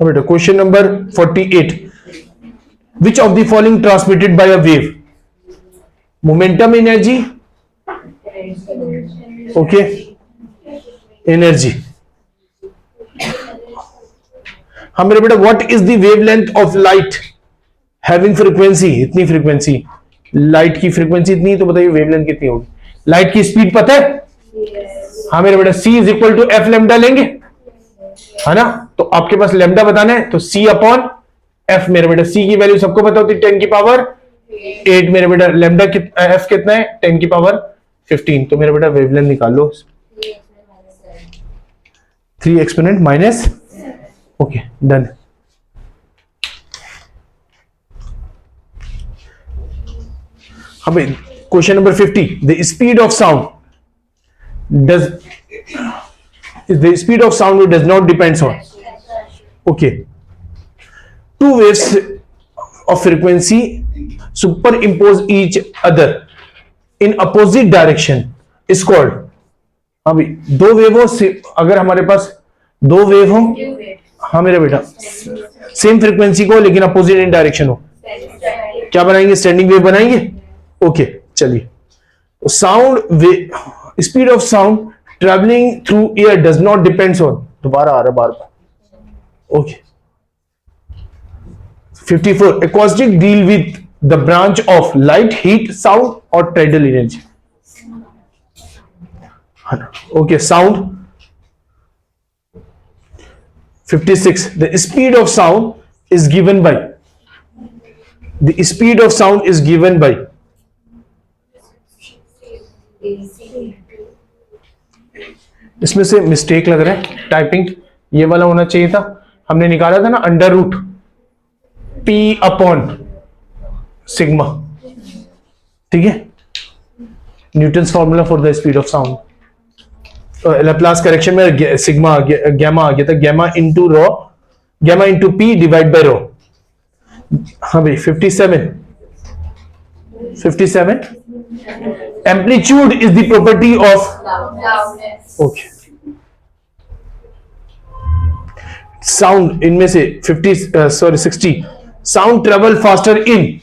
बेटा question number 48, which of the following transmitted by a wave, momentum energy, okay energy, हाँ मेरे बेटा what is the wavelength of light having frequency, इतनी फ्रीक्वेंसी, लाइट की frequency इतनी, तो बताइए wavelength कितनी होगी, लाइट की स्पीड पता है, हाँ मेरे बेटा c is equal to F lambda लेंगे, है ना, तो आपके पास लेमडा बताना है तो c अपॉन f मेरे बेटा, c की वैल्यू सबको पता होती है 10 की पावर 8 मेरे बेटा, लेमडा f कितना है 10 की पावर 15, तो मेरे बेटा वेवलेंथ निकाल लो 3 एक्सपोनेंट माइनस, ओके डन। हाँ भाई question number 50, the speed of sound does, the speed of sound does not depends on, okay, two waves of frequency superimpose each other in opposite direction is called, हाँ भाई दो wave हो, अगर हमारे पास दो wave हो, हाँ मेरा बेटा सेम फ्रीक्वेंसी को लेकिन अपोजिट इन डायरेक्शन हो, क्या बनाएंगे, स्टैंडिंग वेव बनाएंगे, ओके चलिए। Sound wave, speed of sound traveling through air does not depends on, दोबारा आ रहा बार बार, okay. 54, acoustic deal with the branch of light, heat, sound और tidal energy, okay sound। 56, the speed of sound is given by, the speed of sound is given by, इसमें से mistake लग रहा है, typing ये वाला होना चाहिए था, हमने निकाला था ना under root p upon sigma, ठीक है, Newton's formula for the speed of sound, Laplace correction में सिग्मा गैमा आ गया था, gamma into rho, gamma into p divide by rho, हाँ भाई 57 amplitude is the property of Loudness. Okay sound इनमें से 60 sound travel faster in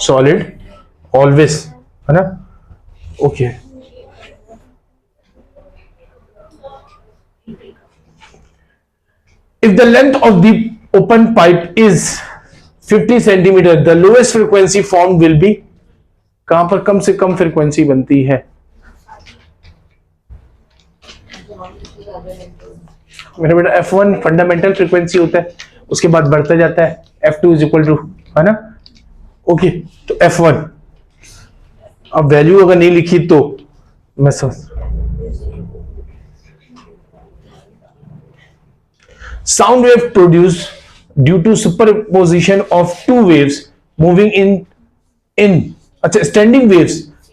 solid always है ना okay if the length of the open pipe is 50 centimeter the lowest frequency formed will be कहां पर कम से कम frequency बनती है मेरा बेटा F1 फंडामेंटल फ्रीक्वेंसी होता है उसके बाद बढ़ता जाता है F2 इज इक्वल टू है ना ओके तो F1 अब वैल्यू अगर नहीं लिखी तो मैं समझ sound wave produced due to superposition of two waves moving in अच्छा standing wave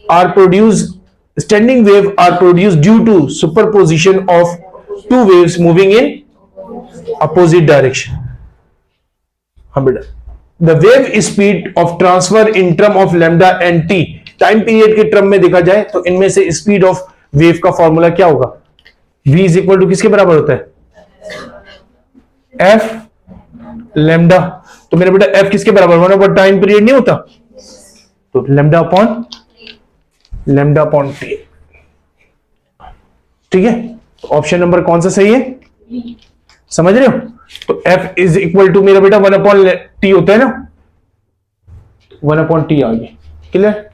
are produced due to superposition of two waves moving in opposite direction हाँ बेटा the wave speed of transfer in term of lambda and t time period के term में देखा जाए तो इनमें से स्पीड ऑफ वेव का फॉर्मूला क्या होगा v इज इक्वल टू किसके बराबर होता है एफ लैम्डा तो मेरा बेटा एफ किसके बराबर 1/टाइम पीरियड नहीं होता तो लैम्डा अपॉन टी ठीक है तो ऑप्शन नंबर कौन सा सही है समझ रहे हो तो एफ इज इक्वल टू मेरा बेटा 1/टी होता है ना 1/टी आ गई क्लियर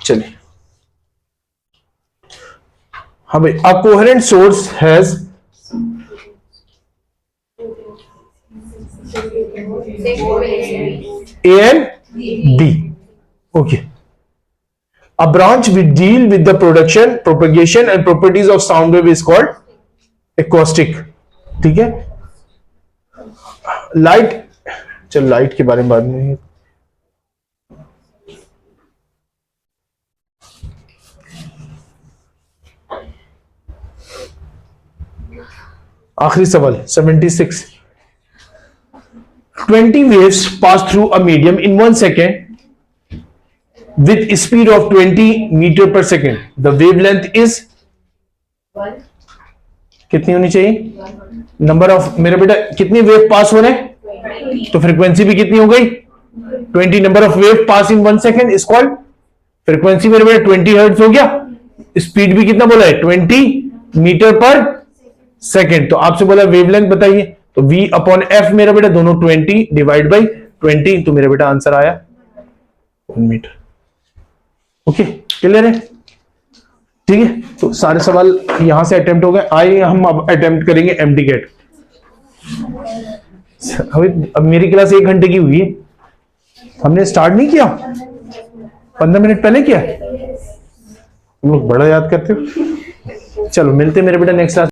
चलिए हाँ भाई a coherent source has A and B. Okay. A branch will deal with the production, propagation and properties of sound wave is called acoustic. ठीक है लाइट चल लाइट के बारे में बात नहीं आखिरी सवाल 76 20 waves pass through a medium in 1 second with speed of 20 meter per second. The wavelength is कितनी होनी चाहिए नंबर ऑफ मेरा बेटा कितनी वेव पास हो रहे हैं तो फ्रीक्वेंसी भी कितनी हो गई 20 number of wave pass in 1 second is called frequency मेरा बेटा 20 हर्ट्ज हो गया स्पीड भी कितना बोला है 20 मीटर पर सेकेंड तो आपसे बोला वेवलेंथ बताइए तो v अपॉन f मेरा बेटा दोनों 20 डिवाइड बाई 20 तो मेरा बेटा आंसर आया 1 मीटर ओके क्लियर है ठीक है तो सारे सवाल यहां से अटेम्प्ट हो गए आइए हम अब अटेम्प्ट करेंगे एमटी गेट अब मेरी क्लास 1 घंटे की हुई है हमने स्टार्ट नहीं किया 15 मिनट पहले किया तुम लोग बड़ा याद करते हो चलो मिलते मेरे बेटा नेक्स्ट क्लास